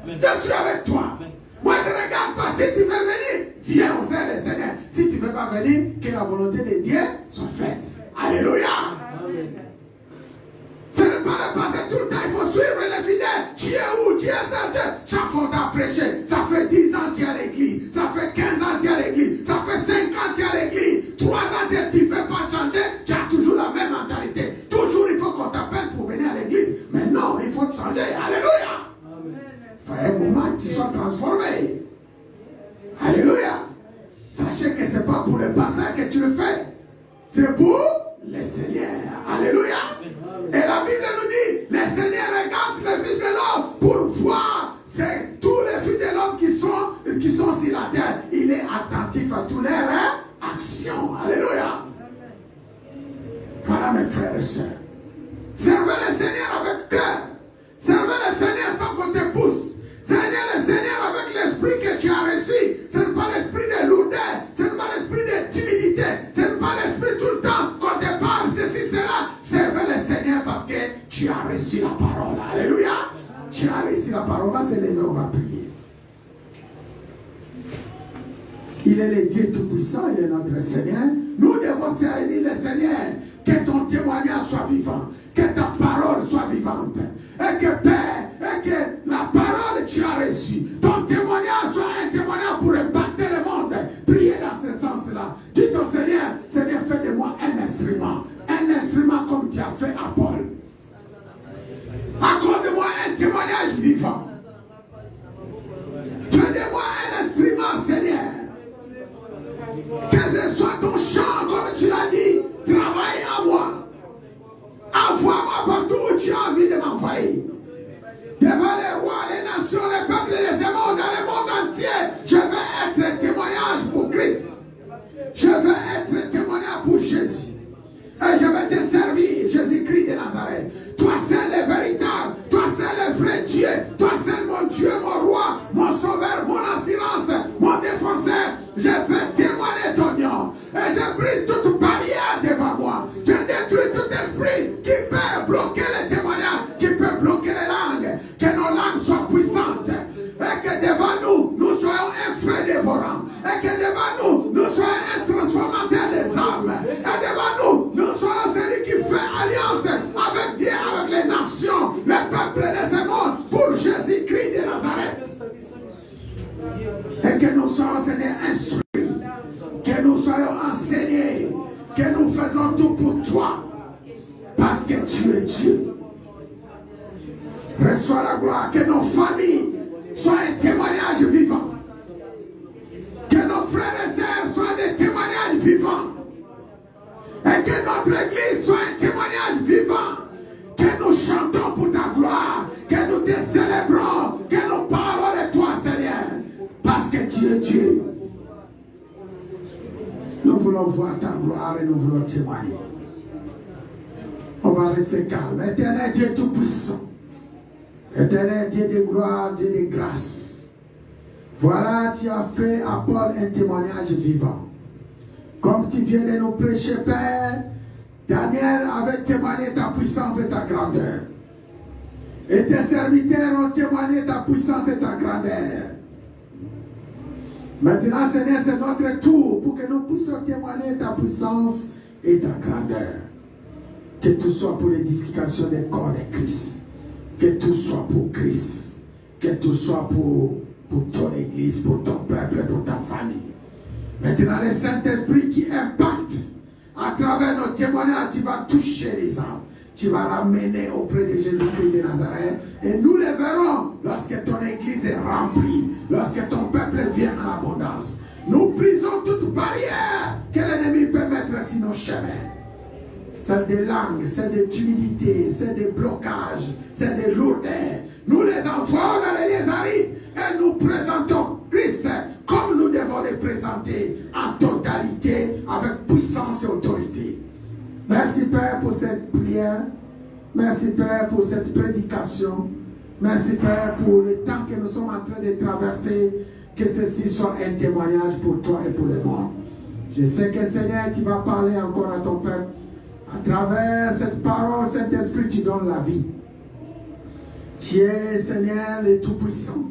Je suis avec toi. Moi, je ne regarde pas. Si tu veux venir, viens au sein du Seigneur. Si tu ne veux pas venir, que la volonté de Dieu soit faite. Alléluia. Amen. Ce n'est pas de passer tout le temps, il faut suivre les fidèles. Tu es où? Tu es certain. Chaque fois que tu as prêché, ça fait 10 ans que tu es à l'église, ça fait 15 ans que tu es à l'église, ça fait 5 ans que tu es à l'église, 3 ans que tu ne fais pas changer, tu as toujours la même mentalité. Toujours il faut qu'on t'appelle pour venir à l'église. Mais non, il faut changer. Alléluia. Il faut un moment que tu sois transformé. Alléluia. Sachez que ce n'est pas pour le passé que tu le fais. C'est pour le Seigneur. Alléluia. Et la Bible nous dit, le Seigneur regarde les fils de l'homme pour voir tous les fils de l'homme qui sont sur la terre. Il est attentif à toutes leurs actions. Alléluia. Voilà mes frères et sœurs. Servez le Seigneur avec cœur. Servez le Seigneur sans qu'on te pousse. Servez le Seigneur avec l'esprit que tu as reçu. Ce n'est pas l'esprit de lourdeur. Ce n'est pas l'esprit de timidité. Ce n'est pas l'esprit tout le temps qu'on te parle, ceci, cela. Servez le Seigneur parce que tu as reçu la parole. Alléluia. Tu as reçu la parole. On va se lever, on va prier. Il est le Dieu Tout-Puissant, il est notre Seigneur. Nous devons servir le Seigneur. Que ton témoignage soit vivant. Que ta parole soit vivante. Et que Père, et que la parole que tu as reçue, ton témoignage soit un témoignage pour impacter le monde. Priez dans ce sens-là. Dites au Seigneur, Seigneur, fais de moi un instrument. Un instrument comme tu as fait à Paul. Accorde-moi un témoignage vivant. Fais de moi un instrument, Seigneur. Que ce soit ton chant, comme tu l'as dit, travaille à moi. Envoie-moi partout où tu as envie de m'envoyer. Devant les rois, les nations, les peuples, les émondes, dans le monde entier, je veux être un témoignage pour Christ. Je veux être un témoignage pour Jésus. Et je vais te servir, Jésus-Christ de Nazareth. Toi seul le véritable, toi seul le vrai Dieu, toi seul mon Dieu, mon roi, mon sauveur, mon assurance, mon défenseur. Je vais témoigner ton nom. Et je brise toute barrière devant moi. Je détruis tout esprit qui peut bloquer les témoignages, qui peut bloquer les langues. Que nos langues soient puissantes. Et que devant nous, nous soyons un feu dévorant. Et que devant nous, nous soyons un transformateur des âmes. Et devant nous, nous soyons celui qui fait alliance avec Dieu, avec les nations, les peuples de ce monde, pour Jésus-Christ de Nazareth. Et que nous soyons, Seigneur, instruits. Que nous soyons enseignés. Que nous faisons tout pour toi. Parce que tu es Dieu. soit la gloire. Que nos familles soient un témoignage vivant. Que nos frères et sœurs soient des témoignages vivants. Et que notre église soit un témoignage vivant. Que nous chantons pour ta gloire. Que nous te célébrons. Que nous parlons de toi, Seigneur. Parce que tu es Dieu. Nous voulons voir ta gloire et nous voulons témoigner. On va rester calme. Éternel Dieu Tout-Puissant. Éternel Dieu de gloire, Dieu de grâce. Voilà, tu as fait à Paul un témoignage vivant. Comme tu viens de nous prêcher, Père, Daniel avait témoigné ta puissance et ta grandeur. Et tes serviteurs ont témoigné ta puissance et ta grandeur. Maintenant, Seigneur, c'est notre tour pour que nous puissions témoigner ta puissance et ta grandeur. Que tout soit pour l'édification des corps de Christ. Que tout soit pour Christ. Que tout soit pour ton église, pour ton peuple, pour ta famille. Maintenant, le Saint-Esprit qui impacte à travers nos témoignages, tu vas toucher les âmes. Tu vas ramener auprès de Jésus-Christ de Nazareth. Et nous les verrons lorsque ton église est remplie. Lorsque ton peuple vient en abondance. Nous brisons toute barrière que l'ennemi peut mettre sur nos chemins. C'est des langues, c'est des timidités, c'est des blocages, c'est des lourdeurs. Nous les envoyons dans les lieux arides et nous présentons Christ comme nous devons les présenter en totalité avec puissance et autorité. Merci Père pour cette prière. Merci Père pour cette prédication. Merci Père pour le temps que nous sommes en train de traverser. Que ceci soit un témoignage pour toi et pour le monde. Je sais que Seigneur, tu vas parler encore à ton peuple. À travers cette parole, Saint-Esprit, tu donnes la vie. Tu es, Seigneur, le Tout-Puissant.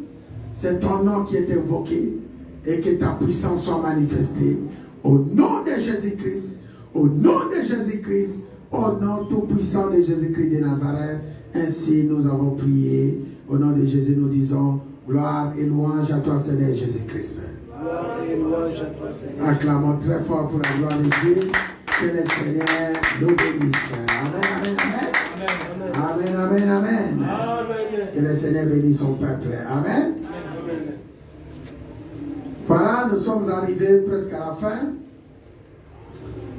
C'est ton nom qui est invoqué et que ta puissance soit manifestée. Au nom de Jésus-Christ, au nom de Jésus-Christ, au nom tout-puissant de Jésus-Christ de Nazareth. Ainsi nous avons prié. Au nom de Jésus, nous disons gloire et louange à toi, Seigneur Jésus-Christ. Gloire et louange à toi, Seigneur. Acclamons très fort pour la gloire de Dieu. Que le Seigneur nous bénisse. Amen, amen, amen. Amen, amen, amen. Amen. Que le Seigneur bénisse son peuple. Amen. Voilà, nous sommes arrivés presque à la fin.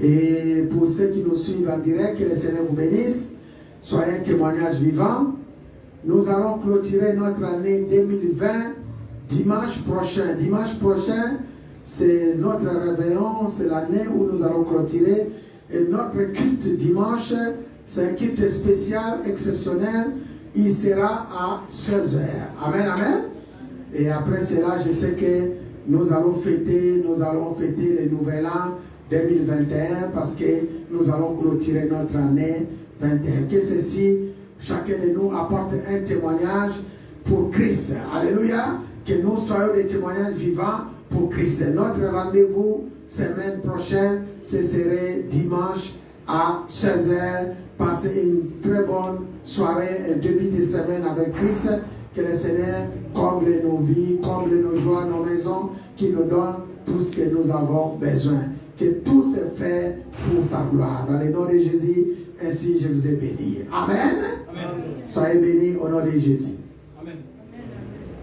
Et pour ceux qui nous suivent en direct, que le Seigneur vous bénisse. Soyez un témoignage vivant. Nous allons clôturer notre année 2020 dimanche prochain. Dimanche prochain, c'est notre réveillon, c'est l'année où nous allons clôturer. Et notre culte dimanche, c'est un culte spécial, exceptionnel. Il sera à 16h. Amen, amen. Et après cela, je sais que nous allons fêter le nouvel an 2021 parce que nous allons clôturer notre année 21. Que ceci, chacun de nous apporte un témoignage pour Christ. Alléluia. Que nous soyons des témoignages vivants pour Christ. Notre rendez-vous semaine prochaine, ce serait dimanche à 16h. Passez une très bonne soirée, un début de semaine avec Christ. Que le Seigneur comble nos vies, comble nos joies, nos maisons, qui nous donne tout ce que nous avons besoin. Que tout se fait pour sa gloire. Dans le nom de Jésus, ainsi je vous ai béni. Amen. Amen. Soyez bénis au nom de Jésus.